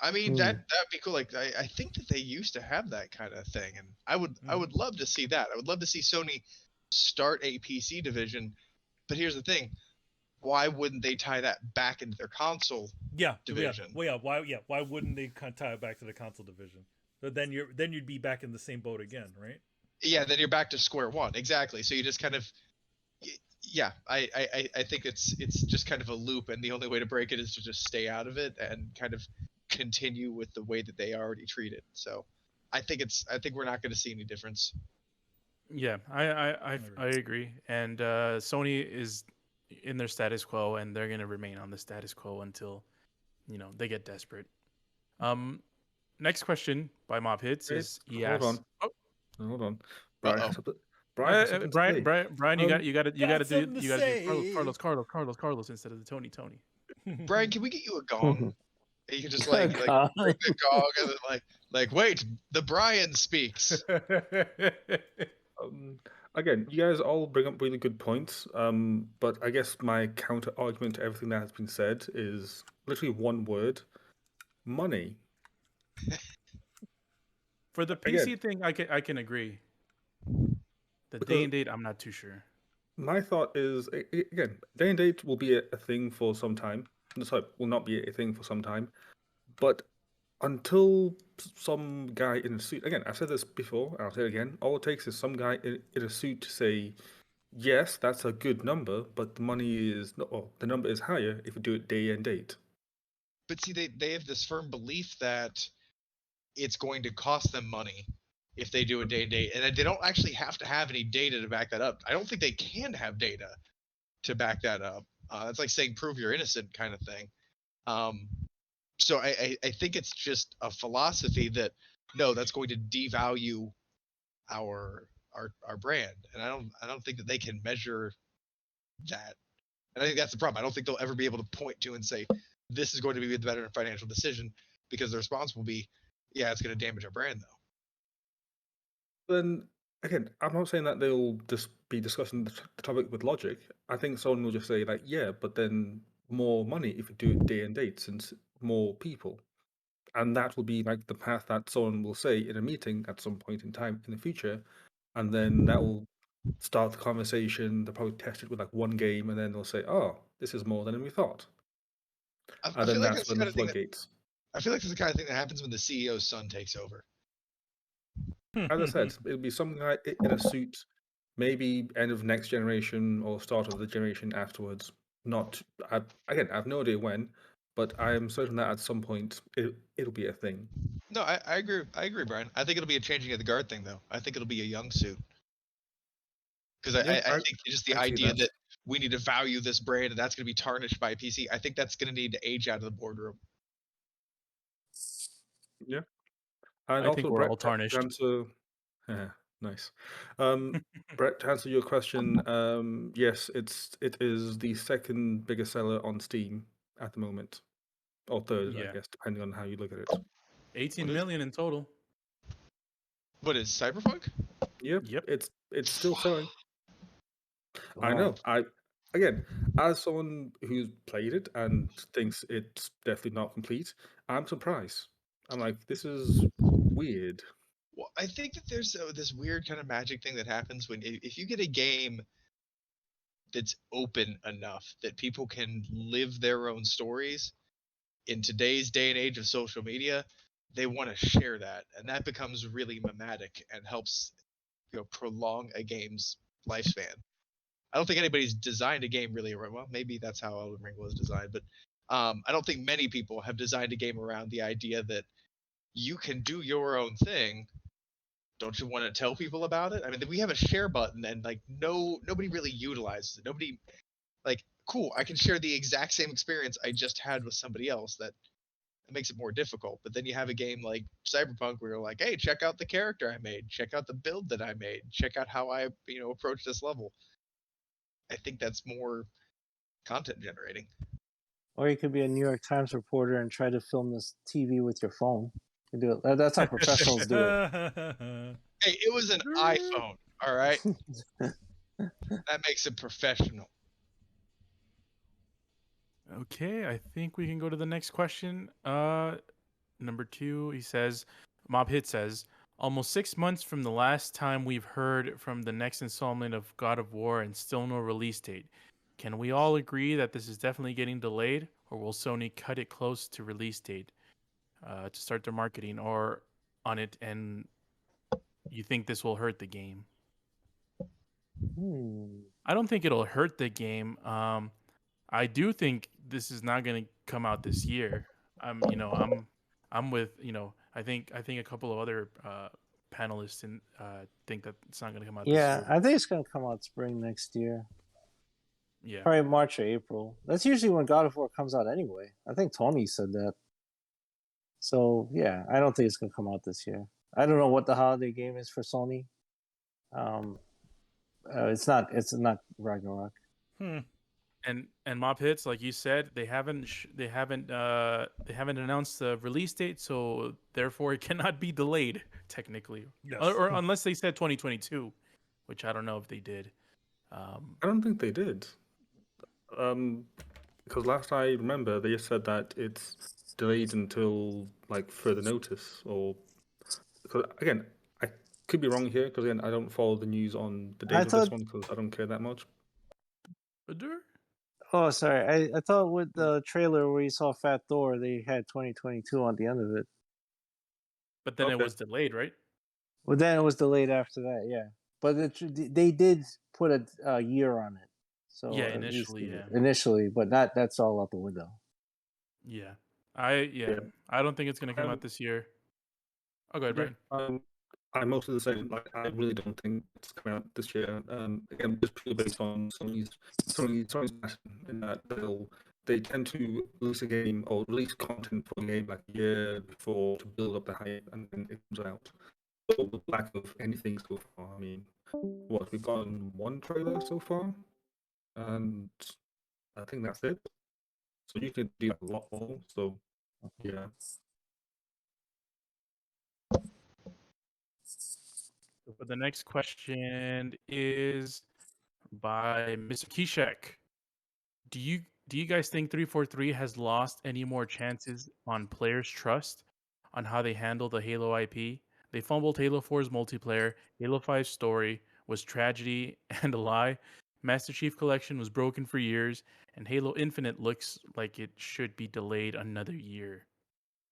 I mean that'd be cool. Like I think that they used to have that kind of thing, and I would love to see that. I would love to see Sony start a PC division, but here's the thing: why wouldn't they tie that back into their console division? Why wouldn't they tie it back to the console division? But then you'd be back in the same boat again, right? Yeah, then you're back to square one. Exactly. So you just kind of, I think it's just kind of a loop, and the only way to break it is to just stay out of it and kind of continue with the way that they already treat it. So I think we're not going to see any difference. Yeah, I agree. And Sony is in their status quo, and they're going to remain on the status quo until they get desperate. Next question by Mob Hits is Hold on. Brian, you got to do Carlos instead of the Tony. Brian, can we get you a gong? You can just like ring the gong and then like wait, the Brian speaks. Again, you guys all bring up really good points, but I guess my counter argument to everything that has been said is literally one word: money. For the PC thing, I can agree. The day and date, I'm not too sure. My thought is, again, day and date will be a thing for some time. Sorry, will not be a thing for some time. But until some guy in a suit, again, I've said this before, and I'll say it again, all it takes is some guy in a suit to say, yes, that's a good number, but the money is not, or the number is higher if you do it day and date. But see, they have this firm belief that it's going to cost them money if they do a day and date, and they don't actually have to have any data to back that up. I don't think they can have data to back that up. It's like saying prove you're innocent kind of thing. So I think it's just a philosophy that no, that's going to devalue our brand, and I don't think that they can measure that. And I think that's the problem. I don't think they'll ever be able to point to and say this is going to be the better financial decision, because the response will be, yeah, it's going to damage our brand though. Then again, I'm not saying that they'll just be discussing the topic with logic. I think someone will just say like, yeah, but then more money if you do it day and date, since more people. And that will be like the path that someone will say in a meeting at some point in time in the future. And then that will start the conversation. They'll probably test it with like one game, and then they'll say, oh, this is more than we thought. I And then feel like that's that's when the the kind of thing that, floodgates. I feel like that's the kind of thing that happens when the CEO's son takes over. As I said, it'll be something like in a suit, maybe end of next generation or start of the generation afterwards. Not, I have no idea when, but I am certain that at some point it'll be a thing. No, I agree. I agree, Brian. I think it'll be a changing of the guard thing, though. I think it'll be a young suit. Because I think just the I see idea that. that we need to value this brand and that's going to be tarnished by PC, I think that's going to need to age out of the boardroom. Yeah. And I also, think we're Brett, all tarnished. to answer, nice. Brett, to answer your question, yes, it is the second biggest seller on Steam at the moment, or third, I Yeah. guess, depending on how you look at it. 18 What is million in total. What is Cyberpunk? Yep. It's still selling. I Wow. know. Again, as someone who's played it and thinks it's definitely not complete, I'm surprised. I'm like, this is weird. Well, I think that there's this weird kind of magic thing that happens when if you get a game that's open enough that people can live their own stories in today's day and age of social media, they want to share that, and that becomes really mimetic and helps prolong a game's lifespan. I don't think anybody's designed a game really around. Well, maybe that's how Elden Ring was designed, but I don't think many people have designed a game around the idea that you can do your own thing. Don't you want to tell people about it? I mean, we have a share button, and like nobody really utilizes it. Nobody like, cool, I can share the exact same experience I just had with somebody else. That makes it more difficult. But then you have a game like Cyberpunk where you're like, hey, check out the character I made, check out the build that I made, check out how I approach this level. I think that's more content generating. Or you could be a New York Times reporter and try to film this TV with your phone. You do it. That's how professionals do it. Hey, it was an iPhone, all right? That makes it professional. Okay, I think we can go to the next question. Number 2, he says, Mob Hit says, almost 6 months from the last time we've heard from the next installment of God of War and still no release date. Can we all agree that this is definitely getting delayed, or will Sony cut it close to release date to start their marketing or on it, and you think this will hurt the game? I don't think it'll hurt the game. I do think this is not going to come out this year. I'm with, I think a couple of other panelists think that it's not going to come out this Yeah, year. I think it's going to come out spring next year. Yeah. Probably March or April. That's usually when God of War comes out anyway. I think Tony said that. So, yeah, I don't think it's going to come out this year. I don't know what the holiday game is for Sony. It's not Ragnarok. And Mob Hits, like you said, they haven't announced the release date, so therefore it cannot be delayed technically, Yes. or unless they said 2022, which I don't know if they did. I don't think they did. Because last I remember, they just said that it's delayed until like further notice, or because again, I could be wrong here because again, I don't follow the news on the date of this one because I don't care that much. Oh, sorry. I thought with the trailer where you saw Fat Thor, they had 2022 on the end of it. But then it was delayed, right? Well, then it was delayed after that, yeah. But they did put a year on it. So yeah, initially, initially, but that's all out the window. Yeah, I don't think it's gonna come out this year. Oh, go ahead, Brian. I'm mostly the same. Like, I really don't think it's coming out this year. Again, just purely based on Sony's pattern in that they tend to release a game or release content for a game like a year before to build up the hype, and then it comes out. So with lack of anything so far, I mean, we've gotten one trailer so far, and I think that's it. So you can do a lot more. So yeah. So the next question is by Mr. Kishak. Do you guys think 343 has lost any more chances on players' trust on how they handle the Halo IP? They fumbled Halo 4's multiplayer. Halo 5's story was tragedy and a lie. Master Chief Collection was broken for years, and Halo Infinite looks like it should be delayed another year.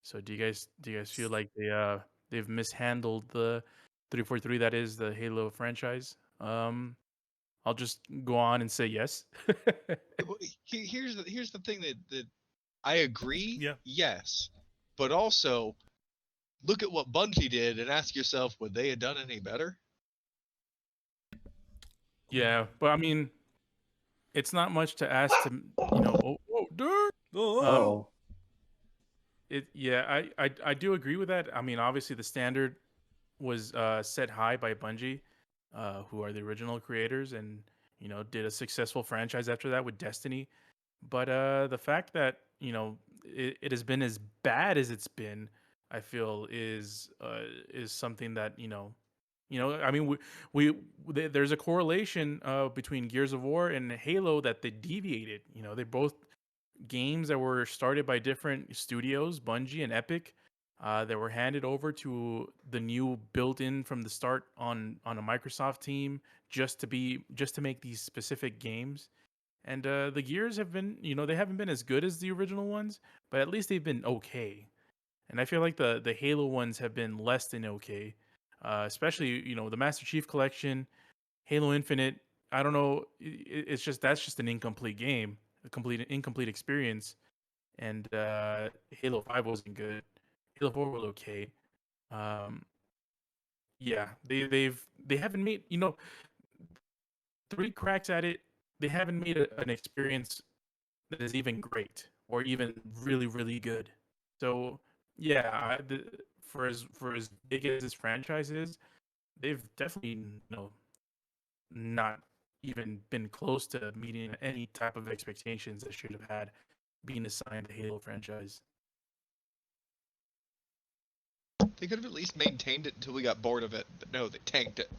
So do you guys feel like they've mishandled the 343, that is the Halo franchise? I'll just go on and say yes. Here's the thing that I agree. Yeah. Yes, but also look at what Bungie did and ask yourself, would they have done any better? Yeah, but I mean, it's not much to ask to, dirt. Oh, I do agree with that. I mean, obviously the standard was set high by Bungie, who are the original creators, and did a successful franchise after that with Destiny. But the fact that it has been as bad as it's been, I feel is something that I mean, there's a correlation between Gears of War and Halo that they deviated. They both games that were started by different studios, Bungie and Epic, that were handed over to the new built-in from the start on a Microsoft team just to make these specific games. And the Gears have been, they haven't been as good as the original ones, but at least they've been okay. And I feel like the Halo ones have been less than okay, especially the Master Chief Collection, Halo Infinite. I don't know, it's just that's just an incomplete game, incomplete experience. And Halo 5 wasn't good. Halo 4 was okay. Yeah, they haven't made three cracks at it. They haven't made an experience that is even great or even really really good. So yeah, for as big as this franchise is, they've definitely not even been close to meeting any type of expectations that should have had being assigned the Halo franchise. They could have at least maintained it until we got bored of it, but no, they tanked it.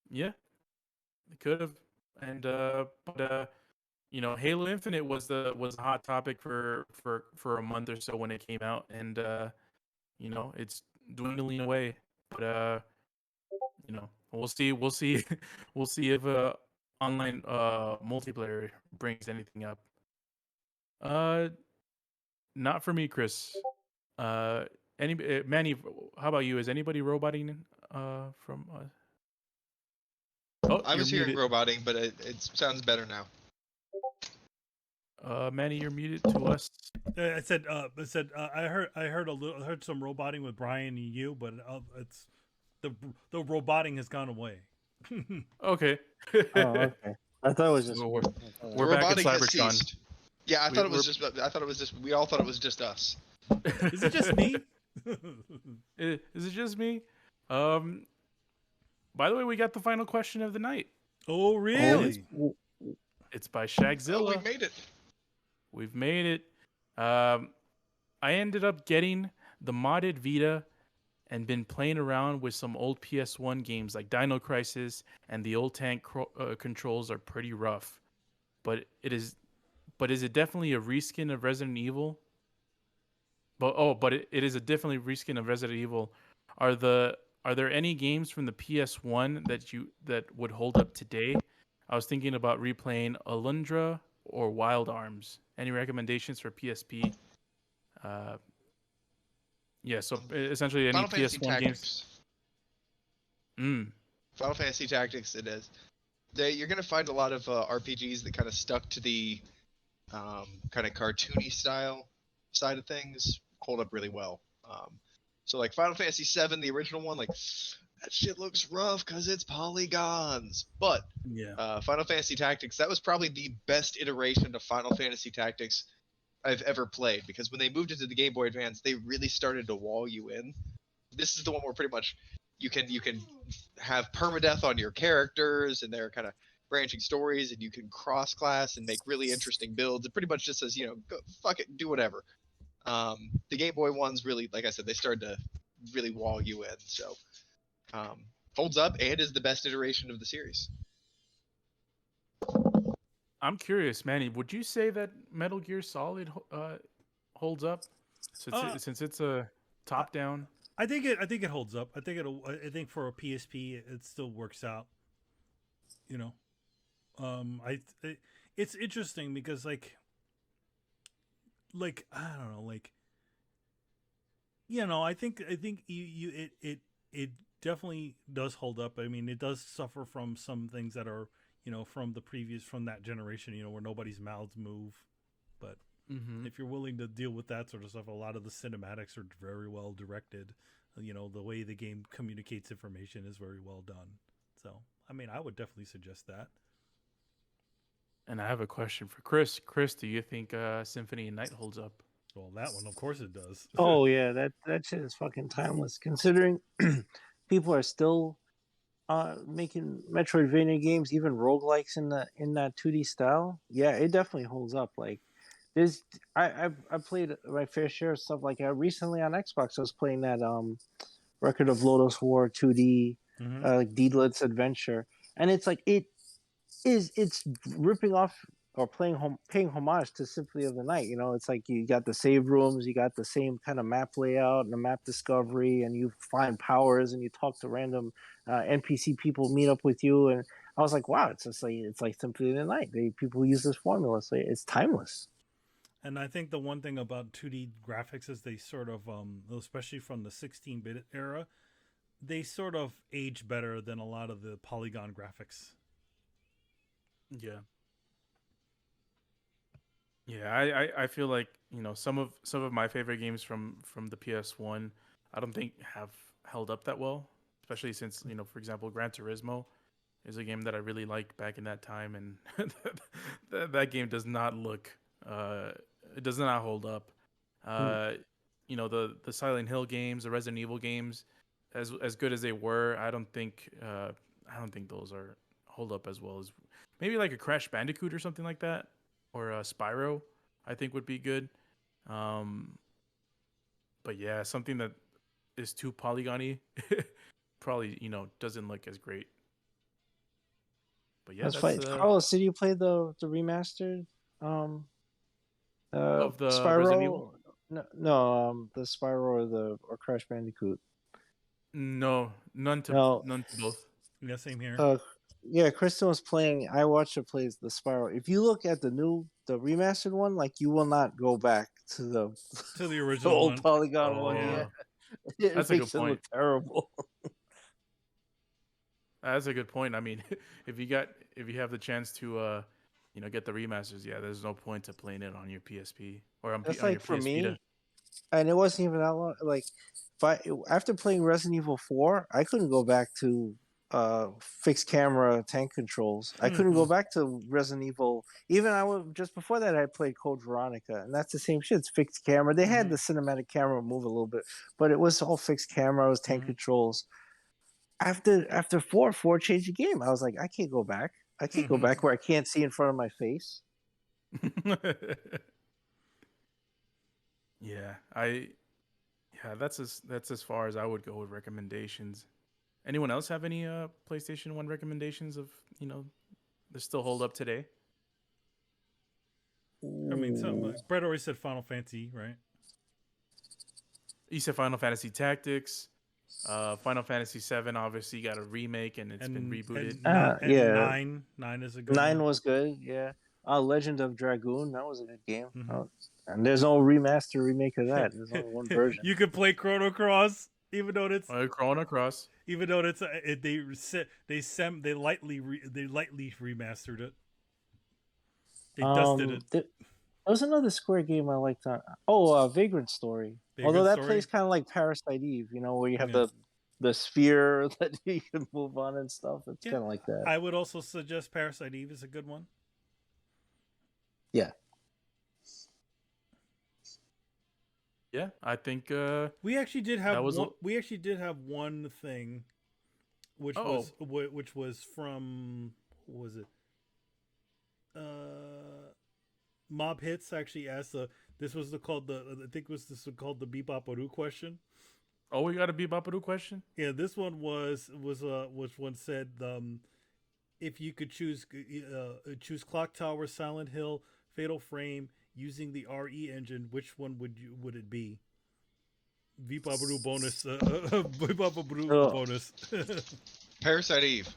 Yeah, they could have, and but Halo Infinite was a hot topic for a month or so when it came out, and it's dwindling away. But we'll see we'll see we'll see if online multiplayer brings anything up. Not for me, Chris. Manny, how about you? Is anybody roboting from Oh, I was you're hearing muted. roboting, but it sounds better now. Manny, you're muted to us. I said I heard some roboting with Brian and you, but it's the roboting has gone away. Okay. oh, okay. I thought it was just We're- me. We're back at roboting has Cybertron. ceased. Yeah, I thought it was just. We all thought it was just us. Is it just me? Is it just me? By the way, we got the final question of the night. Oh, really? It's by Oh, Shagzilla. we made it. We've made it. I ended up getting the modded Vita and been playing around with some old PS1 games like Dino Crisis, and the old tank controls are pretty rough. But is it definitely a reskin of Resident Evil? But it is a definitely reskin of Resident Evil. Are there any games from the PS1 that would hold up today? I was thinking about replaying Alundra or Wild Arms. Any recommendations for PSP? Yeah, so essentially any Final Fantasy PS1 games. Tactics. Final Fantasy Tactics. It is. You're gonna find a lot of RPGs that kind of stuck to the kind of cartoony style side of things hold up really well. So like Final Fantasy VII, the original one, like that shit looks rough because it's polygons. But Yeah. Final Fantasy Tactics, that was probably the best iteration of Final Fantasy Tactics I've ever played, because when they moved into the Game Boy Advance, they really started to wall you in. This is the one where pretty much you can have permadeath on your characters, and they're kind of branching stories, and you can cross class and make really interesting builds. It pretty much just says, go, fuck it, do whatever. The Game Boy ones really, like I said, they started to really wall you in. So holds up and is the best iteration of the series. I'm curious, Manny. Would you say that Metal Gear Solid holds up since it's a top down? I think it holds up. I think for a PSP it still works out. It's interesting because like I don't know, I think it definitely does hold up. I mean, it does suffer from some things that are from that generation, where nobody's mouths move. But if you're willing to deal with that sort of stuff, a lot of the cinematics are very well directed. The way the game communicates information is very well done. So, I mean, I would definitely suggest that. And I have a question for Chris. Chris, do you think Symphony and Night holds up? Well, that one, of course, it does. Oh yeah, that shit is fucking timeless. Considering people are still making Metroidvania games, even roguelikes in that 2D style. Yeah, it definitely holds up. Like I played my fair share of stuff. Like recently on Xbox, I was playing that Record of Lodoss War 2D, like Deedlet's Adventure, and it's like it's ripping off or paying homage to Symphony of the Night. It's like you got the save rooms, you got the same kind of map layout and the map discovery, and you find powers and you talk to random NPC people, meet up with you, and I was like, wow, it's like Symphony of the Night. People use this formula, so it's timeless. And I think the one thing about 2D graphics is they sort of, especially from the 16-bit era, they sort of age better than a lot of the polygon graphics. Yeah. Yeah, I feel like some of my favorite games from the PS1, I don't think have held up that well, especially since for example, Gran Turismo is a game that I really liked back in that time, and that game does not look it does not hold up. The Silent Hill games, the Resident Evil games, as good as they were, I don't think those are hold up as well as maybe like a Crash Bandicoot or something like that. Or Spyro, I think would be good. But yeah, something that is too polygony probably doesn't look as great. But yeah, that's right. Carlos, did you play the remastered of the Spyro? Resident Evil? No, the Spyro or Crash Bandicoot. No, none to both. Yeah, same here. Yeah, Kristen was playing. I watched her play the Spyro. If you look at the remastered one, like you will not go back to the original old one. polygon one. Yeah. It That's a makes good it point. look terrible. That's a good point. I mean, if you have the chance to get the remasters, yeah, there's no point to playing it on your PSP or on That's on like your for PS me, Vita. and it wasn't even that long. Like, after playing Resident Evil 4, I couldn't go back to fixed camera tank controls. I couldn't go back to Resident Evil. Even just before that, I played Code Veronica, and that's the same shit. It's fixed camera. They had the cinematic camera move a little bit, but it was all fixed camera. It was tank controls. After 4 changed the game. I was like, I can't go back. I can't go back where I can't see in front of my face. That's as far as I would go with recommendations. Anyone else have any PlayStation 1 recommendations of they still hold up today? I mean, Brett already said Final Fantasy, right? You said Final Fantasy Tactics. Final Fantasy VII obviously got a remake and it's been rebooted. And 9 is a good 9 one. was good, yeah. Legend of Dragoon, that was a good game. And there's no remake of that. There's only one version. You could play Chrono Cross, even though it's Chrono Cross. Even though it's they lightly remastered it. They dusted it. was another Square game I liked. Vagrant Story. Vagrant Although that Story? plays kind of like Parasite Eve, where you have Yeah. the sphere that you can move on and stuff. It's kind of like that. I would also suggest Parasite Eve is a good one. Yeah. Yeah, I think We actually did have That was one, we actually did have one thing, which was from, what was it? Mob Hits actually asked this was called the Beboparoo question. Oh, we got a Beboparoo question? Yeah, this one was one said, if you could choose Clock Tower, Silent Hill, Fatal Frame using the RE engine, which one would it be? Beboparoo bonus. Beboparoo bonus. Parasite Eve.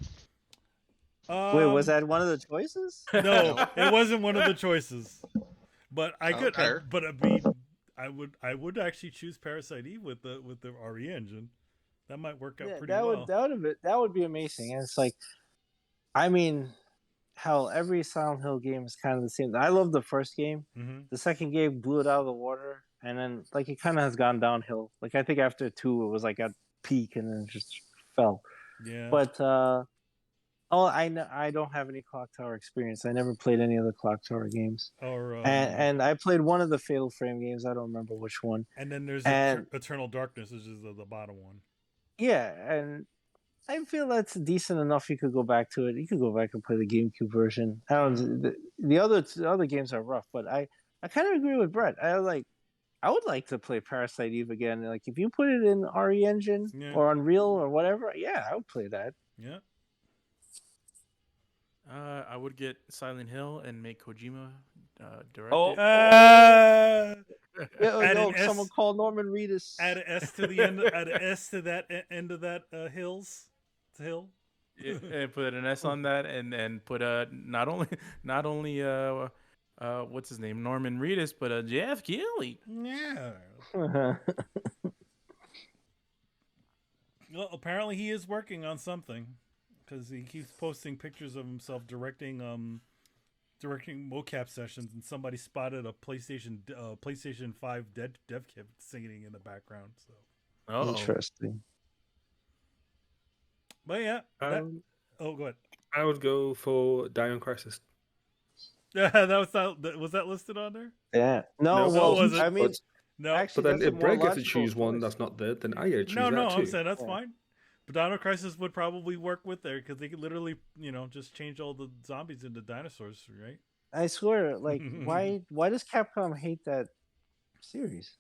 Wait, was that one of the choices? No, it wasn't one of the choices. But I could. Okay. I would actually choose Parasite Eve with the RE engine. That might work out pretty that well. that would be amazing. And it's like, I mean, hell, every Silent Hill game is kind of the same. I love the first game. Mm-hmm. The second game blew it out of the water, and then like it kind of has gone downhill. Like I think after 2, it was like at peak, and then it just fell. Yeah. But I don't have any Clock Tower experience. I never played any of the Clock Tower games. Or and I played one of the Fatal Frame games. I don't remember which one. And then there's Eternal Darkness, which is the bottom one. Yeah, and I feel that's decent enough. You could go back to it. You could go back and play the GameCube version. I don't. The other games are rough, but I kind of agree with Brett. I would like to play Parasite Eve again. Like if you put it in RE Engine or Unreal or whatever, yeah, I would play that. Yeah. I would get Silent Hill and make Kojima direct it. Someone call Norman Reedus. Add an S to the end. Add an S to that end of that hills. It's a hill. And put an S on that, and put not only what's his name, Norman Reedus, but Jeff Keighley. Yeah. Well, apparently he is working on something, because he keeps posting pictures of himself directing mocap sessions, and somebody spotted a PlayStation 5 dev kit singing in the background. So interesting. But yeah, go ahead. I would go for Die on Crisis. Yeah, was that listed on there? Yeah, no, I mean, no. Actually, but then if Brett gets to logical choose one choice. that's not there, then I get to choose that No, too. I'm saying that's fine. But Dino Crisis would probably work with there, because they could literally, just change all the zombies into dinosaurs, right? I swear, like, why does Capcom hate that series?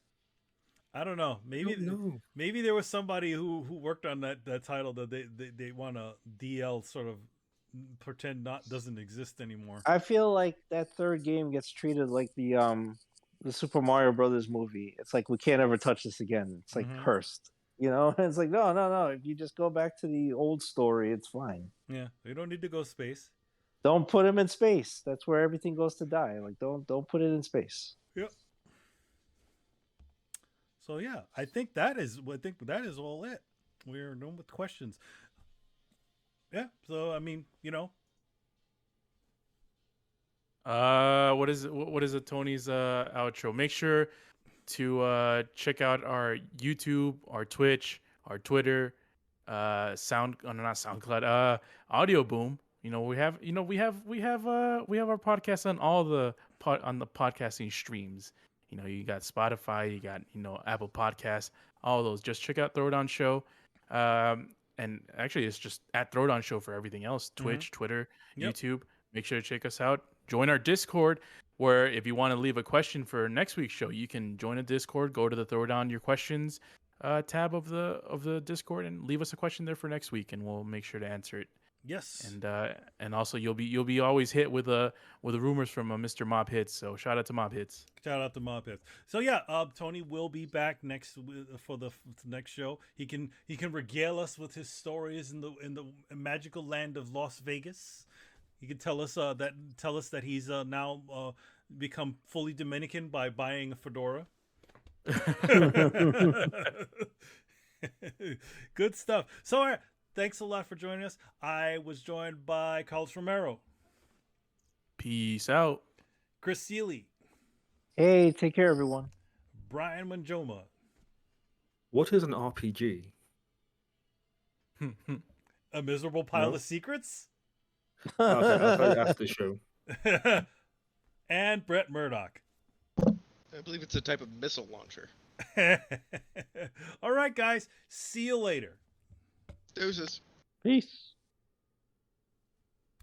I don't know. Maybe there was somebody who worked on that title that they want to DL sort of pretend doesn't exist anymore. I feel like that third game gets treated like the Super Mario Brothers movie. It's like, we can't ever touch this again. It's like cursed. It's like, no. If you just go back to the old story, it's fine. Yeah, you don't need to go space. Don't put him in space. That's where everything goes to die. Like, don't put it in space. Yep. So yeah, I think that is all it. We're done with questions. Yeah. So I mean, what is it? Tony's outro. Make sure to check out our YouTube, our Twitch, our Twitter, not SoundCloud, Audio Boom. We have our podcast on all the podcasting streams. You got Spotify, you got Apple Podcasts, all those. Just check out Throwdown Show, and actually it's just at Throwdown Show for everything else. Twitch, Twitter, YouTube. Make sure to check us out. Join our Discord, where if you want to leave a question for next week's show, you can join a Discord. Go to the Throwdown Your Questions tab of the Discord and leave us a question there for next week, and we'll make sure to answer it. Yes. And also you'll be always hit with the rumors from Mr. Mob Hits. So shout out to Mob Hits. Shout out to Mob Hits. So yeah, Tony will be back for the next show. He can regale us with his stories in the magical land of Las Vegas. He can tell us that he's now become fully Dominican by buying a fedora. Good stuff. So all right, thanks a lot for joining us. I was joined by Carlos Romero. Peace out. Chris Seeley. Hey, take care, everyone. Brian Manjoma. What is an RPG? A miserable pile No? of secrets. Okay, I'll tell you after the show. And Brett Murdoch. I believe it's a type of missile launcher. All right, guys. See you later. Deuces. Peace.